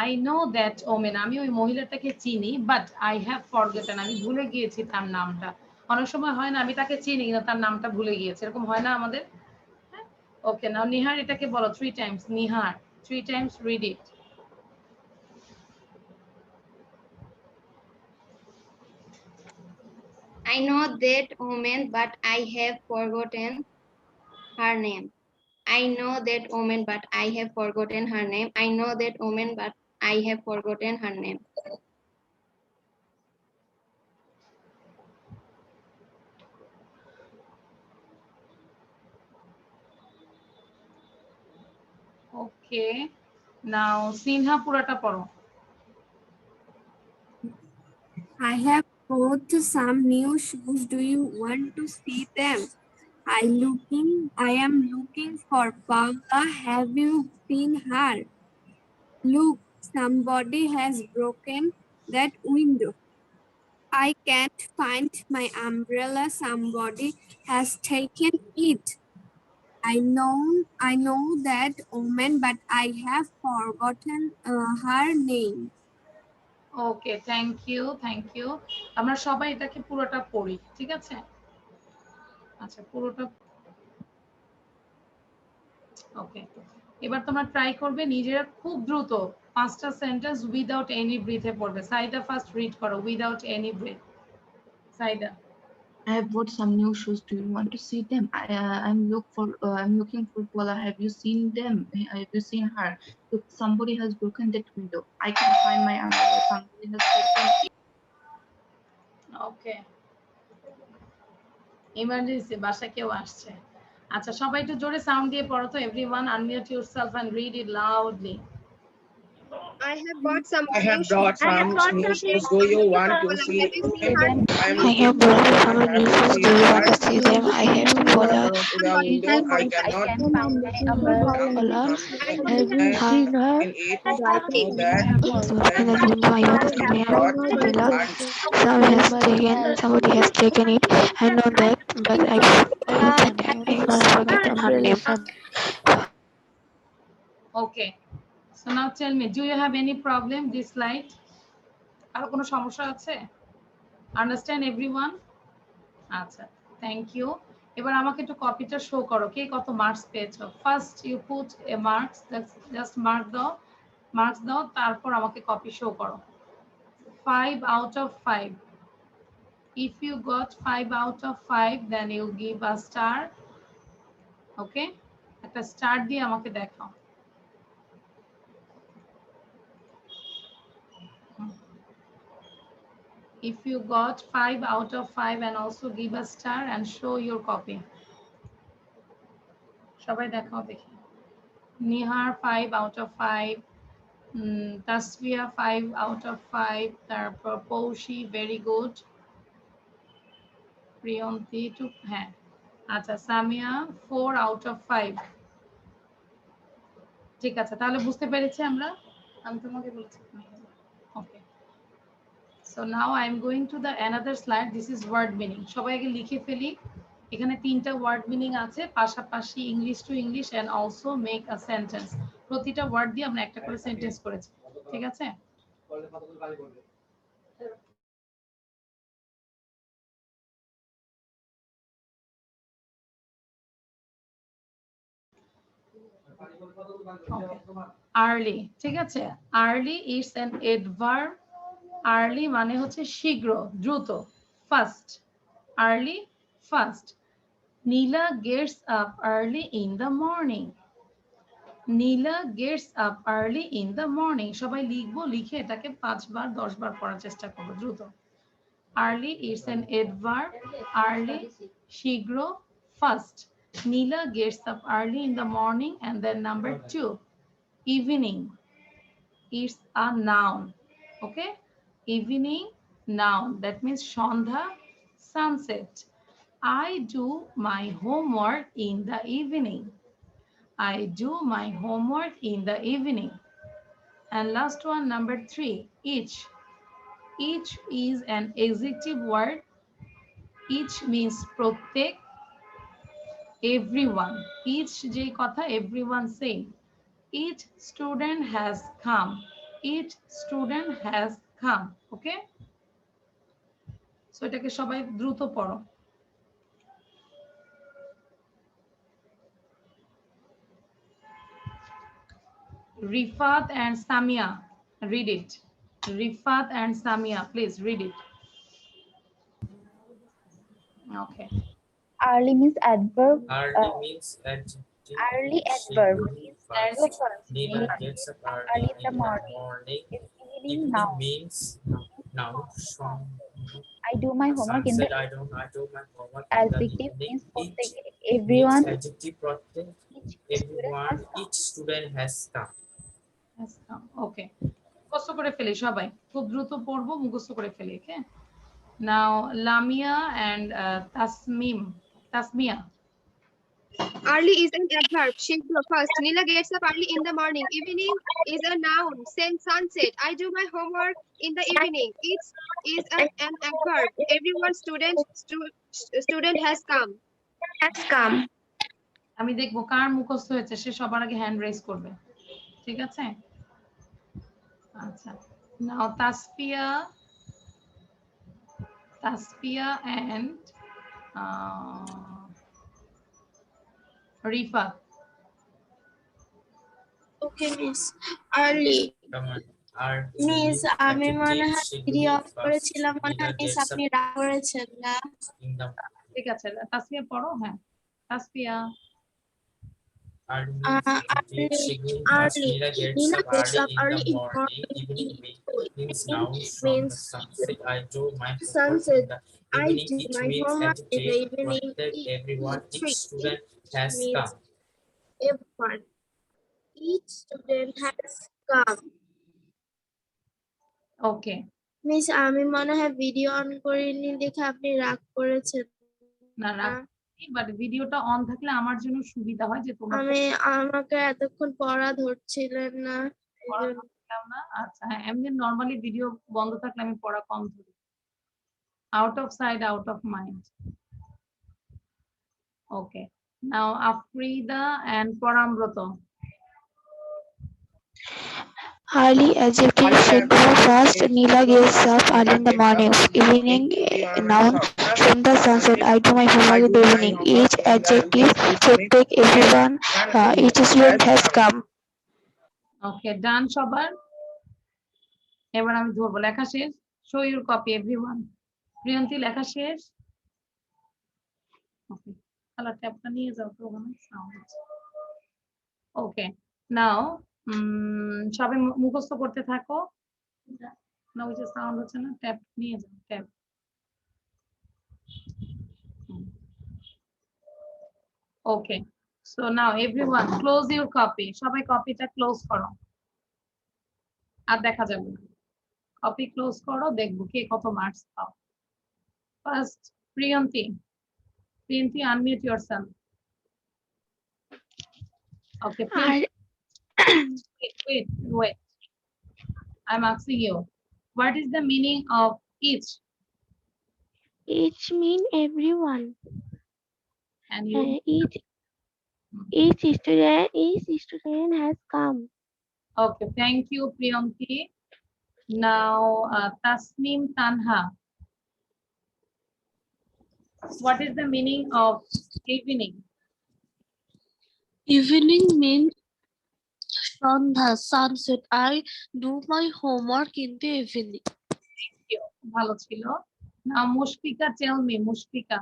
I know that woman. আমি ওই মহিলাটাকে চিনি, but I have forgotten. আমি ভুলে গিয়েছি তার নামটা। অনেক সময় হয় না, আমি তাকে চিনি কিন্তু তার নামটা ভুলে গিয়েছি, এরকম হয় না আমাদের? ওকে, নাও নিহার এটাকে বলো 3 times. Nihar 3 times, read it. I know that woman, but I have forgotten her name. I know that woman, but I have forgotten her name. I know that woman, but I I have forgotten her name. Okay. Now Sinha purata poro. I have bought some new shoes. Do you want to see them? I am looking for Paula. Have you seen her? Look, somebody has broken that window. I can't find my umbrella. Somebody has taken it. I know that woman, but I have forgotten her name. Okay, thank you, আমরা সবাই এটাকে পুরোটা পড়ি, ঠিক আছে? আচ্ছা, পুরোটা ওকে। এবার তোমরা ট্রাই করবে নিজেরা খুব দ্রুত 5টা সেন্টেন্স উইদাউট এনি ব্রিথে পড়বে। সাইদা ফার্স্ট রিড করো without any breath. Saida. I have bought some new shoes. Do you want to see them? I'm looking for Paula. Have you seen them? Have you seen her? Look, somebody has broken that window. I can't find my umbrella. Somebody has taken it. Okay. Emergency বাসা কেউ আসছে। আচ্ছা, সবাই একটু জোরে sound দিয়ে পড়ো তো। Everyone unmute yourself and read it loudly. I have bought some I have brought some new shoes. Do you want to see them? I have brought some new shoes. Do you want to see them? I have to Paula. To the window. I cannot find my umbrella. Paula, something have you seen her? in it so that In the window, I want to see my umbrella. Somebody has taken it. I know that, but I forgotten her name. Okay. So now tell me, do you have any problem this slide? আর কোনো সমস্যা আছে? Understand everyone? আচ্ছা, thank you. এবার আমাকে একটু কপিটা show করো, কে কত মার্কস পেয়েছো। First you put a marks, just marks দাও, তারপর আমাকে কপি শো করো। 5 out of 5. If you got 5 out of 5, then you give a star. Okay? একটা স্টার দিয়ে আমাকে দেখাও। If you got 5 out of 5 and also give a star and show your copy. সবাই দেখাও দেখি। Nihar 5 out of 5, Tasfia 5 out of 5, তারপর পৌশি very good, Priyanti two, হ্যাঁ আচ্ছা, সামিয়া 4 out of 5। ঠিক আছে, তাহলে বুঝতে পেরেছি আমরা। আমি তোমাকে বলছি ওকে। So now I am going to the another slide. This is word meaning. সবাই আগে লিখে ফেলি। এখানে 3টা ওয়ার্ড মিনিং আছে, পাশাপাশি English to English and also make a sentence. প্রতিটা ওয়ার্ড দিয়ে আমরা একটা করে সেন্টেন্স করেছি, ঠিক আছে? আর্লি, ঠিক আছে? Early is an adverb. Early মানে হচ্ছে শীঘ্র, দ্রুত, fast. Early, fast. Nila gets up early in the morning. Nila gets up early in the morning. সবাই লিখবো, লিখে এটাকে 5 বার 10 বার পড়ার চেষ্টা করবো দ্রুত। Early is an adverb. Early, শীঘ্র, fast. Neela gets up early in the morning. And then number 2, evening. It's a noun. Okay, evening, noun. That means Shandha, sunset. I do my homework in the evening. I do my homework in the evening. And last one, number 3, each. Each is an adjective word. Each means প্রত্যেক, everyone. Each যে কথা, everyone same. Each student has come. Each student has come. Okay? So এটাকে সবাই দ্রুত পড়ো। Rifat and Samia, read it. Rifat and Samia, please read it. Okay. Early means adverb. Early means adjective. Early adverb. Schedule, First, Nila gets up early in the morning. Evening Evening now. means now. From I do my homework in the sunset, I do my homework in the adjective evening. means Each প্রত্যেক means everyone adjective protect. Each student has come. ওকে, মুখস্থ করে ফেলি সবাই, খুব দ্রুত পড়বো, মুখস্থ করে ফেলি। Okay, now Lamia and Tasmia. Early is an adverb. Shigro first. Nila gets up early in the morning. Evening is a noun. Same sunset. I do my homework in the evening. It is an adverb. Everyone student has come. আমি দেখবো কার মুখস্থ হয়েছে, সে সবার আগে hand raise করবে, ঠিক আছে? আচ্ছা, now Tasfia and Rifa. Okay, miss. Early. Come on. Miss আমি মনে হয় ভিডিও অফ First, করেছিলাম, মনে Nila হয় মিস gets আপনি up রাগ করেছেন না? in the ঠিক আছে, তাসফিয়া পড়ো। হ্যাঁ, Tasfia. early means schedule. First, Nila gets up early in the morning. Evening means now. From the sunset, I do my homework in the evening. It means adjective protect. Everyone, each student has come. Everyone. Each student has come. Okay, miss আমি মনে হয় video on করিনি দেখে আপনি রাগ করেছেন না না? বাট ভিডিওটা অন থাকলে আমার জন্য সুবিধা হয় যে তোমরা আমাকে এতক্ষণ পড়া ধরছিলেন না, এইজন্য। না। আচ্ছা, হ্যাঁ, এমনি নরমালি ভিডিও বন্ধ থাকলে আমি পড়া কম ধরি। Out of side, out of mind. Okay, now Afrida and Paramabrata. Early adjective Shigro first. Nila gets up early in the morning. Evening noun. From the sunset, I do my homework in the evening. Each adjective protect. Everyone, each student has come. ওকে, ডান সবার। এবার আমি ধরবো, লেখা শেষ। Show your copy everyone. Priyanti লেখা শেষ। ওকে, colour ট্যাবটা নিয়ে যাও তো, ওখানে সাউন্ড হচ্ছে। ওকে, নাও সবাই মুখস্থ করতে থাকো। না, ওই যে সাউন্ড হচ্ছে না, ট্যাব নিয়ে যাও, tab. Okay, so now everyone close your copy. সবাই কপিটা ক্লোজ করো, আর দেখা যাবে না। কপি ক্লোজ করো, দেখবো কে কত মার্কস পাও। First Priyanti. Priyanti, unmute yourself. Okay, wait. I'm asking you, what is the meaning of each? Each mean everyone. And you? Each student has come. Okay, thank you, Priyanki. Now, Tasneem Tanha. What is the meaning of evening? Evening means Sandhya, sunset. I do my homework in the evening. Thank you. ভালো ছিল। Now, Mushfika, tell me, Mushfika.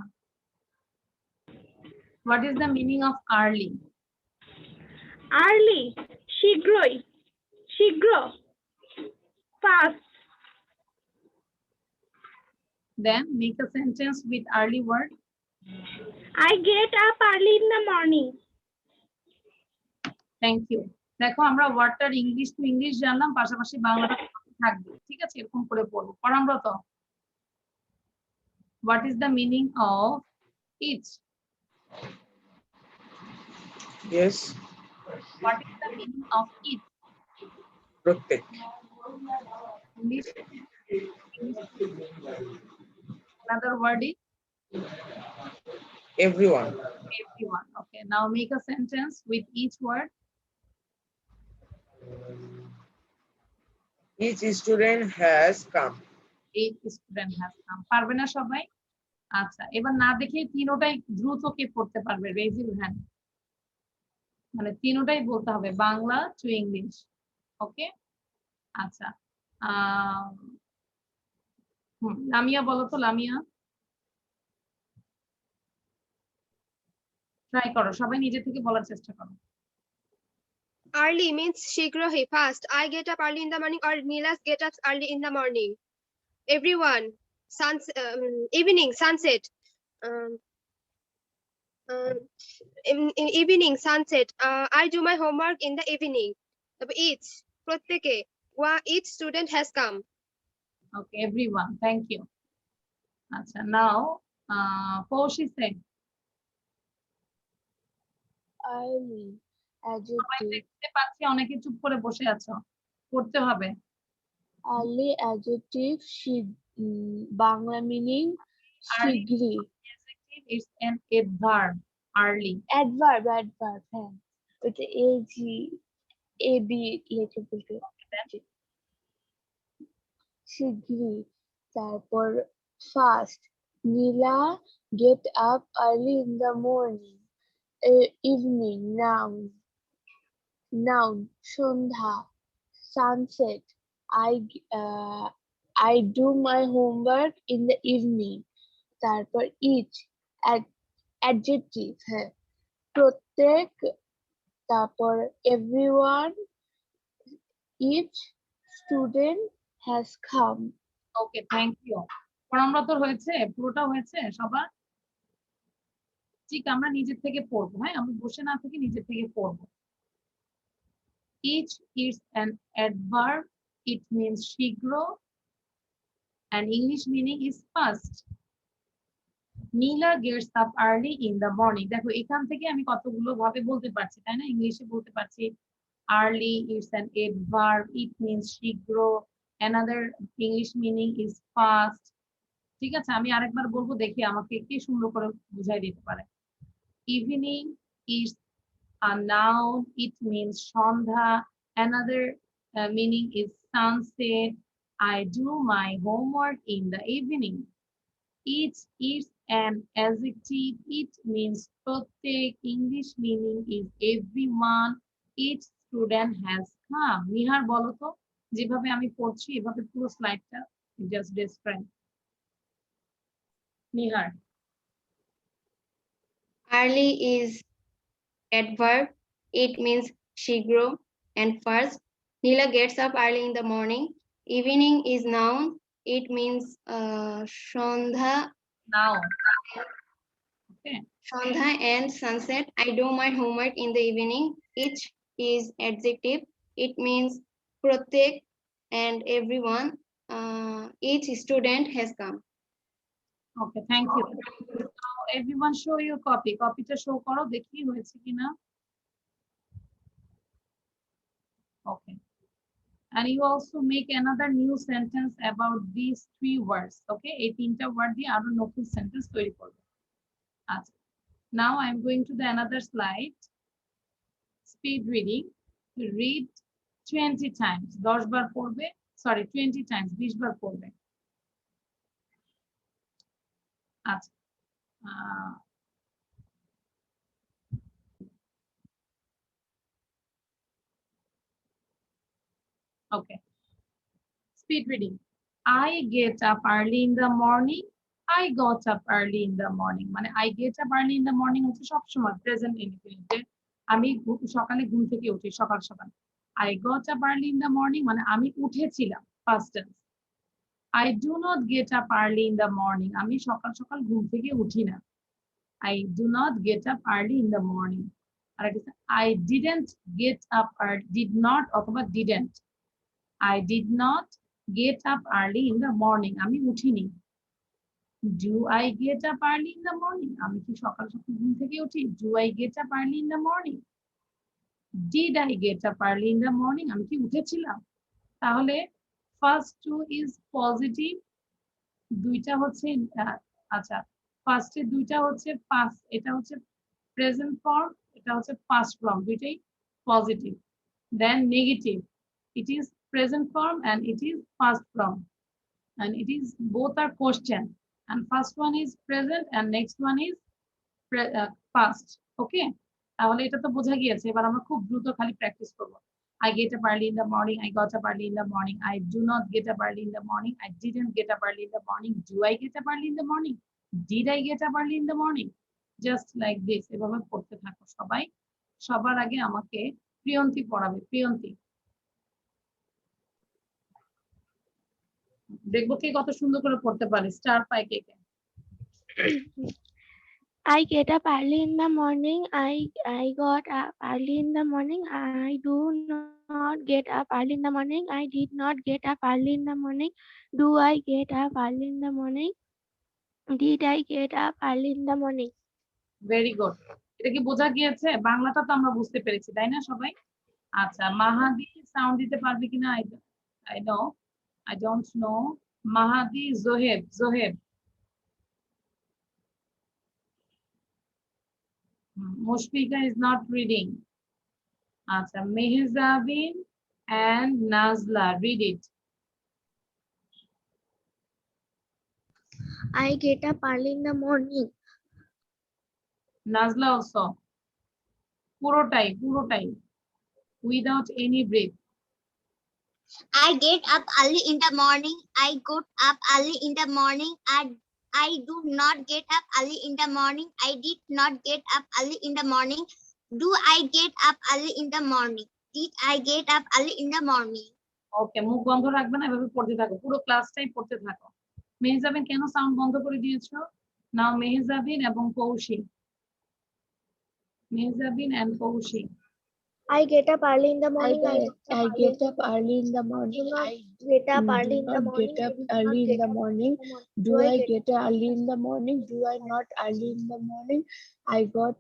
What is the meaning of early? Early, shigro, fast. Then make a sentence with early word. I get up early in the morning. Thank you. দেখো, আমরা ওয়ার্ডটার English to English জানলাম, পাশাপাশি বাংলাটা থাকবে, ঠিক আছে? এরকম করে পড়বো। পরামব্রত, what is the meaning of each? Yes. What is the meaning of each? প্রত্যেক। English. Another word is Everyone. everyone. Okay, now make a sentence with each word. Each student has come. Each student has come. পারবে না সবাই? আচ্ছা, এবার না দেখে তিনোটাই দ্রুত কে পড়তে পারবে? Raise your hand. মানে তিনোটাই বলতে হবে, বাংলা টু ইংলিশ। ওকে, আচ্ছা। লামিয়া বলো তো, লামিয়া ট্রাই করো, সবাই নিজে থেকে বলার চেষ্টা করো। Early means shigrohi, fast. I get up early in the morning, or Nilas get up early in the morning. Everyone, evening, sunset. Um, in evening, sunset. I do my homework in the evening. Each, প্রত্যেকে, each student has come. Okay, everyone, thank you. Acha, now, Poshi said, early, সবাই adjective, দেখতে পাচ্ছি অনেকে চুপ করে বসে আছো, করতে হবে। early, adjective, Bangla meaning, Early শিগগিরই, adjective is an adverb, early. adverb, হ্যাঁ, ওইটা ab লিখে বলতে শিগগিরই, তারপর fast, Nila get up early in the morning, evening, noun, Sandhya, sunset, I do my homework in the evening, তারপর each, adjective, হ্যাঁ, প্রত্যেক, তারপর everyone, each student has come. Okay, thank you. Pranamrata হয়েছে, পুরোটা হয়েছে সবার? ঠিক, আমরা নিজের থেকে পড়বো, হ্যাঁ, আমি বসে না থেকে নিজের থেকে পড়বো। Each is an adverb, it means শীঘ্র, and English meaning is fast. Neela gets up early in the morning. দেখো এখান থেকে আমি কতগুলো ভাবে বলতে পারছি, তাই না? ইংলিশে বলতে পারছি early is an adverb, it means শীঘ্র, another English meaning is fast. ঠিক আছে, আমি আরেকবার বলবো, দেখি আমাকে কে সুন্দর করে বুঝাই দিতে পারে। Evening is a noun, it means Sandhya, another meaning is sunset. I do my homework in the evening. Each is an adjective, it means প্রত্যেক, English meaning is everyone, each student has come. Nihar বলো তো, যেভাবে আমি পড়ছি এভাবে পুরো স্লাইডটা just describe. Nihar. Early is adverb. It means shigro and first. Nila gets up early in the morning. Evening is noun. It means Shondha. Noun. Okay. Shondha and sunset. I do my homework in the evening. Each is adjective. It means protek and everyone. Each student has come. Okay, thank you. Now everyone show your copy. Copyটা show করো, দেখি হয়েছে কিনা। Okay. And you also make another new sentence about these three words. Okay, এই তিনটা word দিয়ে আরো নতুন sentence তৈরি করবে। আচ্ছা, now I am going to the another slide. Speed reading. Read 20 times. 10 বার পড়বে, sorry 20 times, 20 বার পড়বে। আচ্ছা, okay. Speed reading. I get up early in the morning. I got up early in the morning. মানে I get up early in the morning হচ্ছে সবসময় present indefinite. আমি সকালে ঘুম থেকে উঠি, সকাল সকাল। I got up early in the morning মানে আমি উঠেছিলাম, past tense. I do not get up early in the morning. আমি সকাল সকাল ঘুম থেকে উঠি না। I do not get up early in the morning. আর এটা I didn't get up early, did not অথবা didn't. I did not get up early in the morning. আমি উঠিনি। Do I get up early in the morning? আমি কি সকাল সকাল ঘুম থেকে উঠি? Do I get up early in the morning? Did I get up early in the morning? আমি কি উঠেছিলাম? তাহলে first two is positive, দুইটা হচ্ছে আচ্ছা, ফার্স্ট এর দুইটা হচ্ছে past, এটা হচ্ছে present form, এটা হচ্ছে past form, দুইটাই positive. Then negative, it is present form and it is past form, and it is both are question, and first one is present and next one is past. Okay, তাহলে এটা তো বোঝা গিয়েছে। এবার আমরা খুব দ্রুত খালি প্র্যাকটিস করব। I get up early in the morning. I got up early in the morning. I do not get up early in the morning. I didn't get up early in the morning. Do I get up early in the morning? Did I get up early in the morning? Just like this, এভাবে পড়তে থাকো সবাই। সবার আগে আমাকে প্রিয়ন্তী পড়াবে, প্রিয়ন্তী। দেখবো কে কত সুন্দর করে পড়তে পারে, স্টার পায় কে কে। I get up early in the morning. I got up early in the morning. I do not get up early in the morning. I did not get up early in the morning. Do I get up early in the morning? Did I get up early in the morning? Very good. এটা কি বোঝা গিয়েছে? বাংলাটা তো আমরা বুঝতে পেরেছি, তাই না সবাই? আচ্ছা, মাহাদি সাউন্ড দিতে পারবে কিনা? I don't know. Mahdi, Zoheb, Zoheb. Mushfika is not reading. Acha, Mehzabin and Nazla, read it. I get up early in the morning. Nazla also. Purotai, without any breath. I get up early in the morning. I got up early in the morning. I do not get up early in the morning. I did not get up early in the morning. Do I get up early in the morning? Did I get up early in the morning? Okay, মুখ বন্ধ রাখবে না, এভাবে পড়তে থাকো, পুরো ক্লাসটাই পড়তে থাকো। মেহজাবিন কেন সাউন্ড বন্ধ করে দিয়েছো? নাও মেহজাবিন এবং Kaushik. Mehjabin and Kaushik. I get up early in the morning. I get up early in the morning. I get up early in the morning. get up early in the morning. Do I get up early in the morning? Do I not early in the morning? I got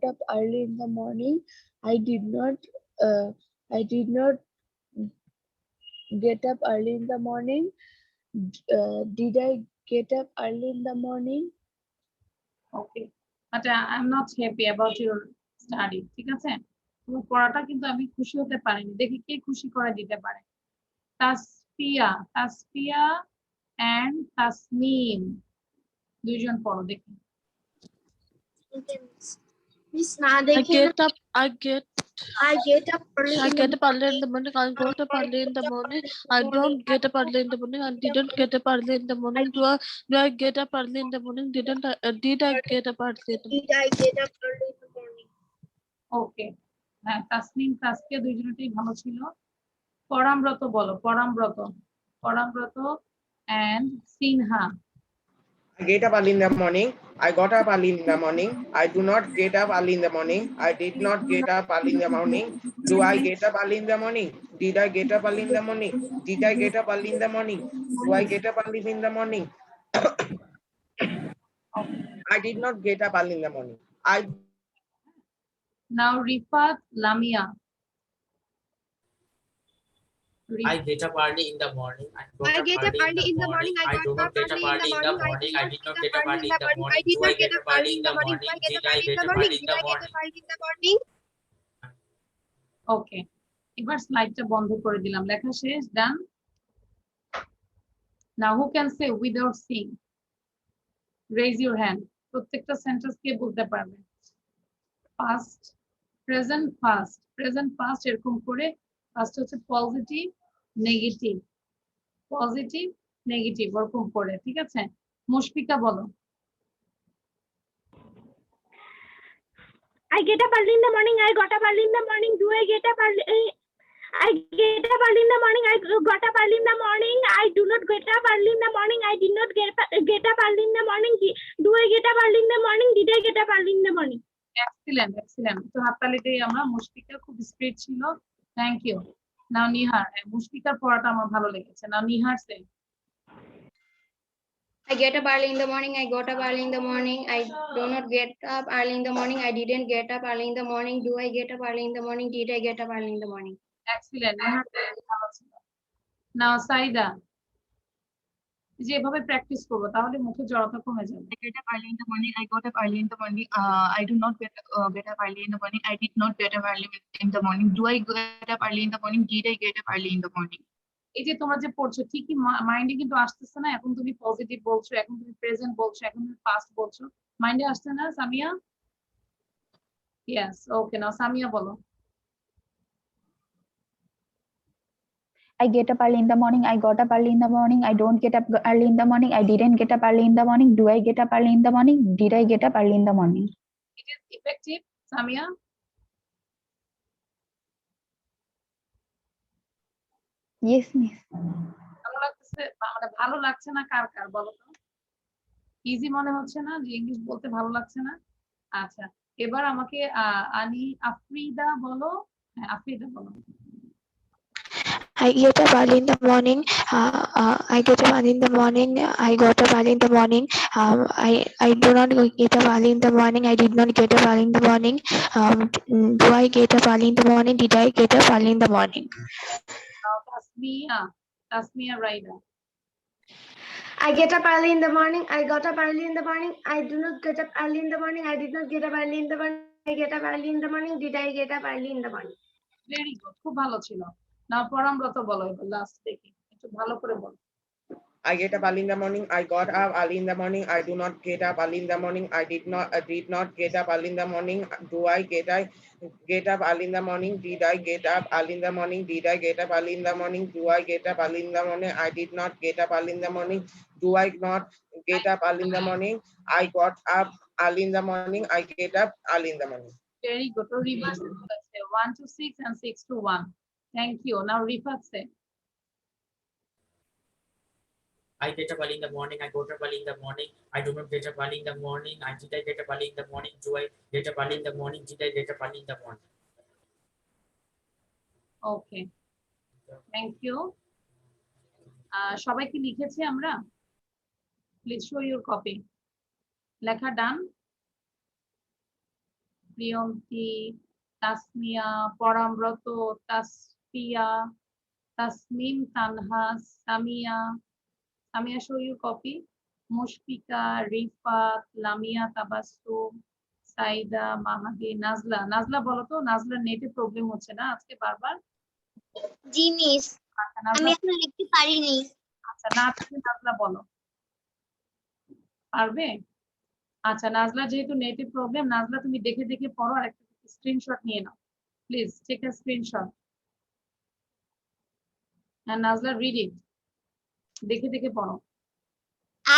up early in the morning. I did not get up early in the morning. Did I get up early in the morning? Okay, but I'm not happy about your study. ঠিক আছে, তোমার পড়াটা কিন্তু আমি খুশি হতে পারিনি। দেখি কে খুশি করে দিতে পারে। তাসফিয়া and তাসনিম, দুইজন পড়ো দেখি। I get up early in the morning. I got up early in the morning. I don't get up early in the morning. I didn't get up early in the morning. Do I get up early in the morning? Did I get up early in the morning? Did I get up early in the morning? ওকে, হ্যাঁ, তাসনিম তাসফিয়া দুইজনটাই ভালো ছিল। পরামব্রত বলো, পরামব্রত and Sinha. I get up early in the morning. I got up early in the morning. I do not get up early in the morning. I did not get up early in the morning. Do I get up early in the morning? Did I get up early in the morning? Did I get up early in the morning? Do I get up early in the morning? I did not get up early in the morning. Now Rifat, Lamia. I get up early in the morning. I get up early in the morning. I do not get up early in the morning. I did not get up early in the morning. I did Do I not get up early in the morning? Did I get up early in the morning? ওকে, এবার স্লাইডটা বন্ধ করে দিলাম, লেখা শেষ, ডান। Now who can say without seeing? Raise your hand. প্রত্যেকটা sentence কে বলতে পারবে? Past, present, past, present, past এরকম করে ফার্স্ট হচ্ছে পজিটিভ, নেগেটিভ, পজিটিভ, নেগেটিভ ওরকম করে, ঠিক আছে? মুশফিকা বলো। I get up early in the morning. I got up early in the morning. Do I get up early? I get up early in the morning. I got up early in the morning. I do not get up early in the morning. I did not get up early in the morning. Do I get up early in the morning? Did I get up early in the morning? Excellent, excellent. তো হাততালি দেই আমরা, মুশফিকা খুব speed ছিল, thank you. নাও নিহার, মুশফিকার পড়াটা আমার ভালো লেগেছে। নাও নিহার সে। I get up early in the morning. I got up early in the morning. I do not get up early in the morning. I didn't get up early in the morning. Do I get up early in the morning? Did I get up early in the morning? Excellent, Nihar ভালো ছিল। নাও সাইদা, যে এভাবে practice করবো তাহলে মুখে জড়তা কমে যাবে। I get up early in the morning. I got up early in the morning. I do not get up early in the morning. I did not get up early in the morning. Do I get up early in the morning? Did I get up early in the morning? এই যে তোমরা যে পড়ছো ঠিকই মাইন্ডে কিন্তু আসতেছে না। এখন তুমি পজিটিভ বলছো, এখন তুমি প্রেজেন্ট বলছো, এখন তুমি পাস্ট বলছো, মাইন্ডে আসছে না সামিয়া? ইয়েস, ওকে, নাও সামিয়া বলো। I get up early in the morning. I got up early in the morning. I don't get up early in the morning. I didn't get up early in the morning. Do I get up early in the morning? Did I get up early in the morning? It is effective, Samia. Yes, miss. ভালো লাগতেছে মানে ভালো লাগছে না কার কার বলো তো? Easy মনে হচ্ছে না যে ইংলিশ বলতে ভালো লাগছে না? আচ্ছা, এবার আমাকে আফ্রিদা বলো। হ্যাঁ, আফ্রিদা বলো। I get up early in the morning. I get up early in the morning. I got up early in the morning. I do not get up early in the morning. I did not get up early in the morning. Do I get up early in the morning? Did I get up early in the morning? Tasmia Raida. I get up early in the morning. I got up early in the morning. I do not get up early in the morning. I did not get up early in the morning. I get up early in the morning. Did I get up early in the morning? Very good. খুব ভালো ছিল। না পরামব্রত বলো এবার last দেখি। একটু ভালো করে বলো। I get up early in the morning. I got up early in the morning. I do not get up early in the morning. I did not get up early in the morning. Do I get up early in the morning? Did I get up early in the morning? Did I get up early in the morning? Do I get up early in the morning? I did not get up early in the morning. Do I not get up early in the morning? I got up early in the morning. I get up early in the morning. Very good. So reverse 1 to 6 and 6 to 1. Thank you. Now Rifat say. I get up early in the morning. I go up early in the morning. I do not get up early in the morning. Did I get up early in the morning? Do I get up early in the morning? Did I get up early in the morning? Okay. Thank you. সবাই কি লিখেছি আমরা? Please show your copy. লেখা ডান? Priyanti, Tasmia, পরামব্রত, Tasfia, Tasmim, Tanha, Samia, show your copy. Mushfika, Rifat, Lamia, Tabassum, Saida, মাহাদি, নাজলা বলো তো, নাজলার নেটে problem হচ্ছে না আজকে বারবার? জি মিস, আমি এখনো লিখতে পারিনি। আচ্ছা, নাজলা বলো, পারবে? আচ্ছা, নাজলা যেহেতু নেটে প্রবলেম, নাজলা তুমি দেখে দেখে পড়ো আর একটা স্ক্রিনশট নিয়ে নাও please, take a screenshot. And Nazla, read it. দেখে দেখে পড়ো।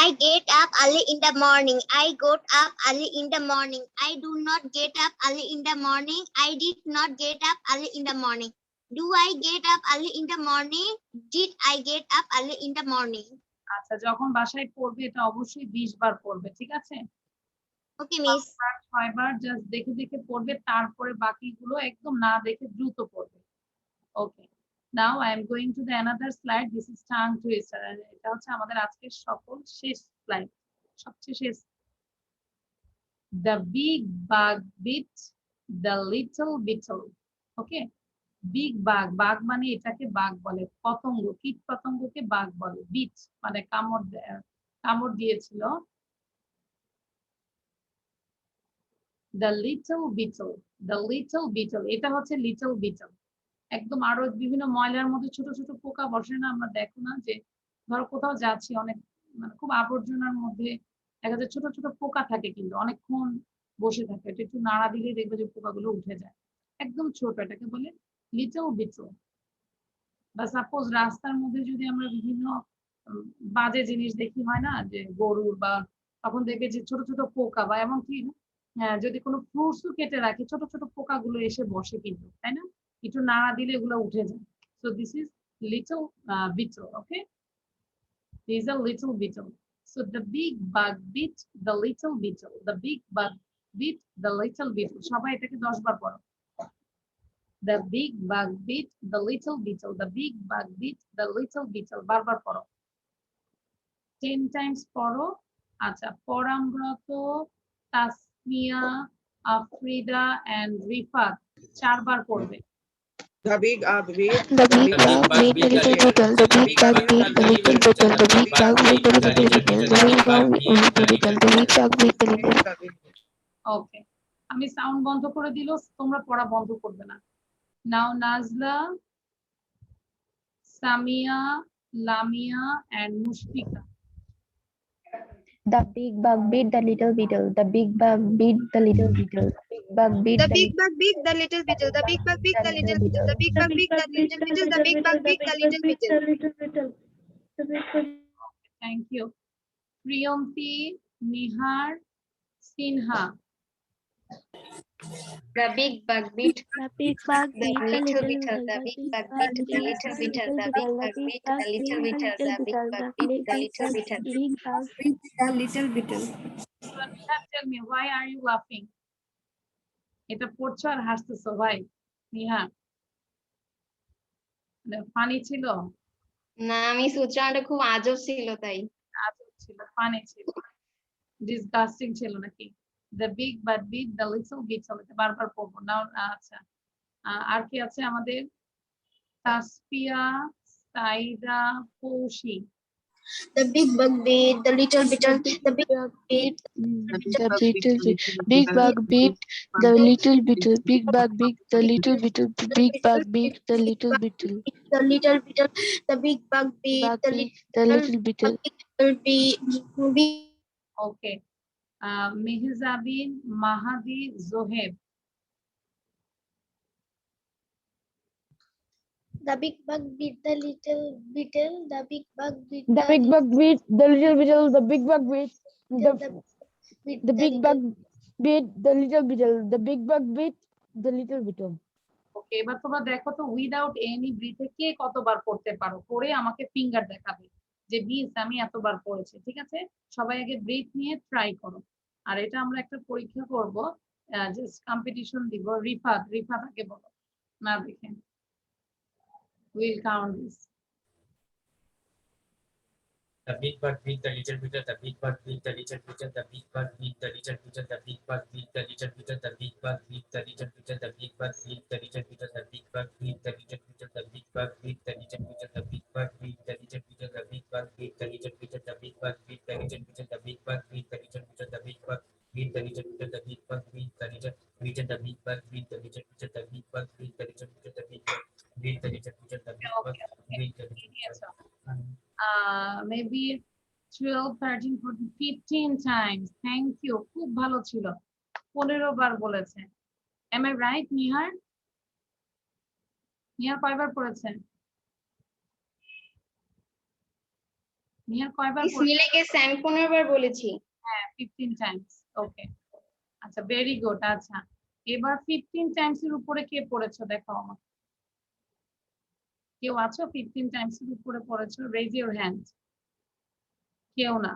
I get up early in the morning. I got up early in the morning. I do not get up early in the morning. I did not get up early in the morning. Do I get up early in the morning? Did I get up early in the morning? আচ্ছা, যখন বাসায় পড়বে এটা অবশ্যই 20 বার পড়বে, ঠিক আছে? ওকে miss. 6 বার just দেখে দেখে পড়বে, তারপরে বাকিগুলো একদম না দেখে দ্রুত পড়বে। Okay, now I am going to the another slide. This is tongue twister. এটা হচ্ছে আমাদের আজকের সকল শেষ স্লাইড, সবচেয়ে শেষ। The big bug bit the little beetle. Okay, big bug, bug মানে এটাকে বাগ বলে, পতঙ্গ, কীট পতঙ্গকে বাগ বলে। বিট মানে কামড় দিয়েছিল। The little beetle, the little beetle, এটা হচ্ছে লিটল বিটল। একদম আরো বিভিন্ন ময়লার মধ্যে ছোট ছোট পোকা বসে না? আমরা দেখো না যে ধরো কোথাও যাচ্ছি, অনেক মানে খুব আবর্জনার মধ্যে দেখা যায় ছোট ছোট পোকা থাকে, কিন্তু অনেকক্ষণ বসে থাকে, এটা একটু নাড়া দিলে দেখবে যে পোকাগুলো উঠে যায়, একদম ছোট, এটাকে বলে লিটল বিটল। বা সাপোজ রাস্তার মধ্যে যদি আমরা বিভিন্ন বাজে জিনিস দেখি, হয় না যে গরুর, বা তখন দেখবে যে ছোট ছোট পোকা, বা এমনকি যদি কোনো ফ্রুটসও কেটে রাখি, ছোট ছোট পোকাগুলো এসে বসে কিন্তু, তাই না? একটু নাড়া দিলে এগুলো উঠে যায়। So this is little beetle, okay? This is a little beetle. So the big bug bit the little beetle. The big bug bit the little beetle. সবাই এটাকে 10 বার পড়ো। The big bug bit the little beetle. The big bug bit the little beetle. বারবার পড়ো। 10 times পড়ো। আচ্ছা, পরামব্রত, Tasmia, Afrida and Rifat 4 বার পড়বে। The big beat The big bug beat the little beetle. The big bug beat the little beetle. The big bug beat the little beetle. The big bug beat the little. The big bug beat the little. ওকে, আমি sound বন্ধ করে দিল, তোমরা পড়া বন্ধ করবে না। নাও Nadla, Samia, Lamia and Mushfika. The big bug beat the little beetle. The big bug beat the little beetle. The big bug beat The big bug beat the little beetle. The big bug beat the little beetle. The big bug beat the little beetle. The big bug beat the little beetle. Thank you. Priyanti, Nihar, Sinha. The big bug bit The big bug the beat the little little beetle. beetle. The The big big bug bug bit the beat little the beetle. little The beetle. big The bug big bit bug the little beat the beetle. little The big beetle. bug The bit big the bug little beetle. big bug. A little beetle. Tell me, why are you laughing? এটা পড়ছো আর হাসতেছো ভাই Niha funny ছিল না miss উচ্চারণটা খুব আজব ছিল তাই। আজব ছিল ফানি ছিল ডিসগাস্টিং ছিল নাকি the big but big the little beetle এটা বারবার পড়বো না আচ্ছা আর কি আছে আমাদের Tasfia Saida পৌশি The big bug bit the little beetle. The big Bug beat beetle. big bug beat the little beetle. Big bug beat the little beetle. Big bug beat the little beetle. The little beetle. The big bug bit Bug the beat the little beetle. be okay Mehjabin Mahdi Zoheb The big bug beat the little beetle. The big bug beat The big bug beat the little beetle. The big bug beat the big bug beat the little beetle. The big bug beat the little beetle. ওকে এবার তোমরা দেখো তো without any ব্রিথে কে কতবার পড়তে পারো পড়ে আমাকে finger দেখাবে যে বিস আমি এতবার পড়েছি ঠিক আছে সবাই আগে ব্রিথ নিয়ে ট্রাই করো আর এটা আমরা একটা পরীক্ষা করব জাস্ট কম্পিটিশন দিব রিফাত আগে বলো না দেখে will count this The big bug beat the little beetle. The big bug beat the little beetle. The big bug beat the little beetle. The big bug beat the little beetle. The big bug beat the little beetle. The big bug beat the little beetle. The big bug beat the little beetle. The big bug beat the little beetle. The big bug beat the little beetle. The big bug beat the little beetle. The big bug beat the little beetle. The big bug beat the little beetle. The big bug beat the little beetle. The big bug beat the little beetle. The big bug beat the little beetle. The big bug beat the little beetle. The big bug beat the little beetle. The big bug beat the little beetle. maybe 12 13 14 15 times thank you খুব ভালো ছিল 15 বার বলেছে am I right Nihar কয়বার পড়েছে নিহার কয়বার পড়েছে মিলেকে আমি 15 বার বলেছি হ্যাঁ 15 টাইমস ওকে আচ্ছা ভেরি গুড আচ্ছা এবার 15 টাইমস এর উপরে কে পড়েছো দেখাও আমাকে কেউ আছো 15 টাইমস এর উপরে পড়েছো রেজ ইওর হ্যান্ড কেউ না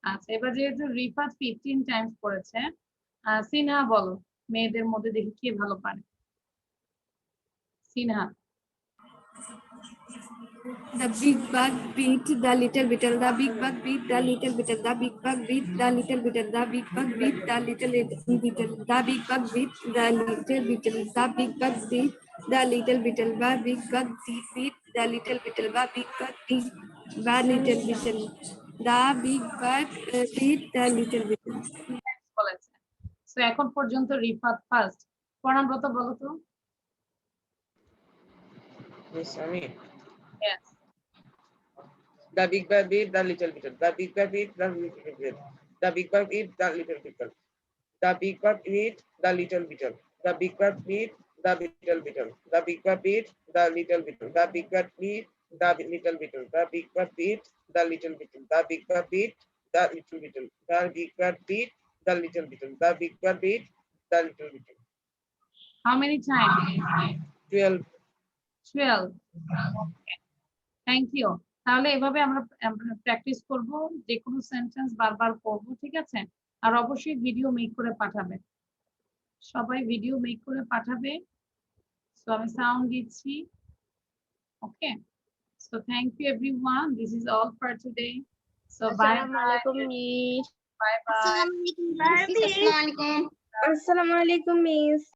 আচ্ছা এবার যেহেতু রিফাত 15 টাইমস পড়েছে সিনহা বলো মেয়েদের মধ্যে দেখি কে ভালো পারে Sinha The big bug beat the little beetle. The big bug beat the little beetle. The big bug beat the little beetle. The big bug beat the little beetle. The big bug beat the little beetle. The big bug beat the little beetle. The big bug beat the little beetle. The big bug beat the little beetle. The big bug beat the little beetle. বলেছে so এখন পর্যন্ত Rifat first পরামব্রত বলো তো Miss Ami. yes The big bug beat the little beetle. The big bug beat the little beetle. The big bug beat the little beetle. The big bug beat the little beetle. The big bug beat the little beetle. The big bug beat the little beetle. The big bug beat the little beetle. The big bug beat the little beetle. The big bug beat the little beetle. The big bug beat the little beetle. The big bug beat the little beetle. how many times 12. 12 okay thank you তাহলে এভাবে আমরা practice করব যে কোনো sentence বারবার পড়ব ঠিক আছে আর অবশ্যই ভিডিও মেক করে পাঠাবে সবাই ভিডিও মেক করে পাঠাবে সো আমি সাউন্ড দিচ্ছি okay so thank you everyone this is all for today so bye Assalamu alaikum, miss. Bye bye Assalamualaikum. আসসালামু আলাইকুম Assalamualaikum, miss.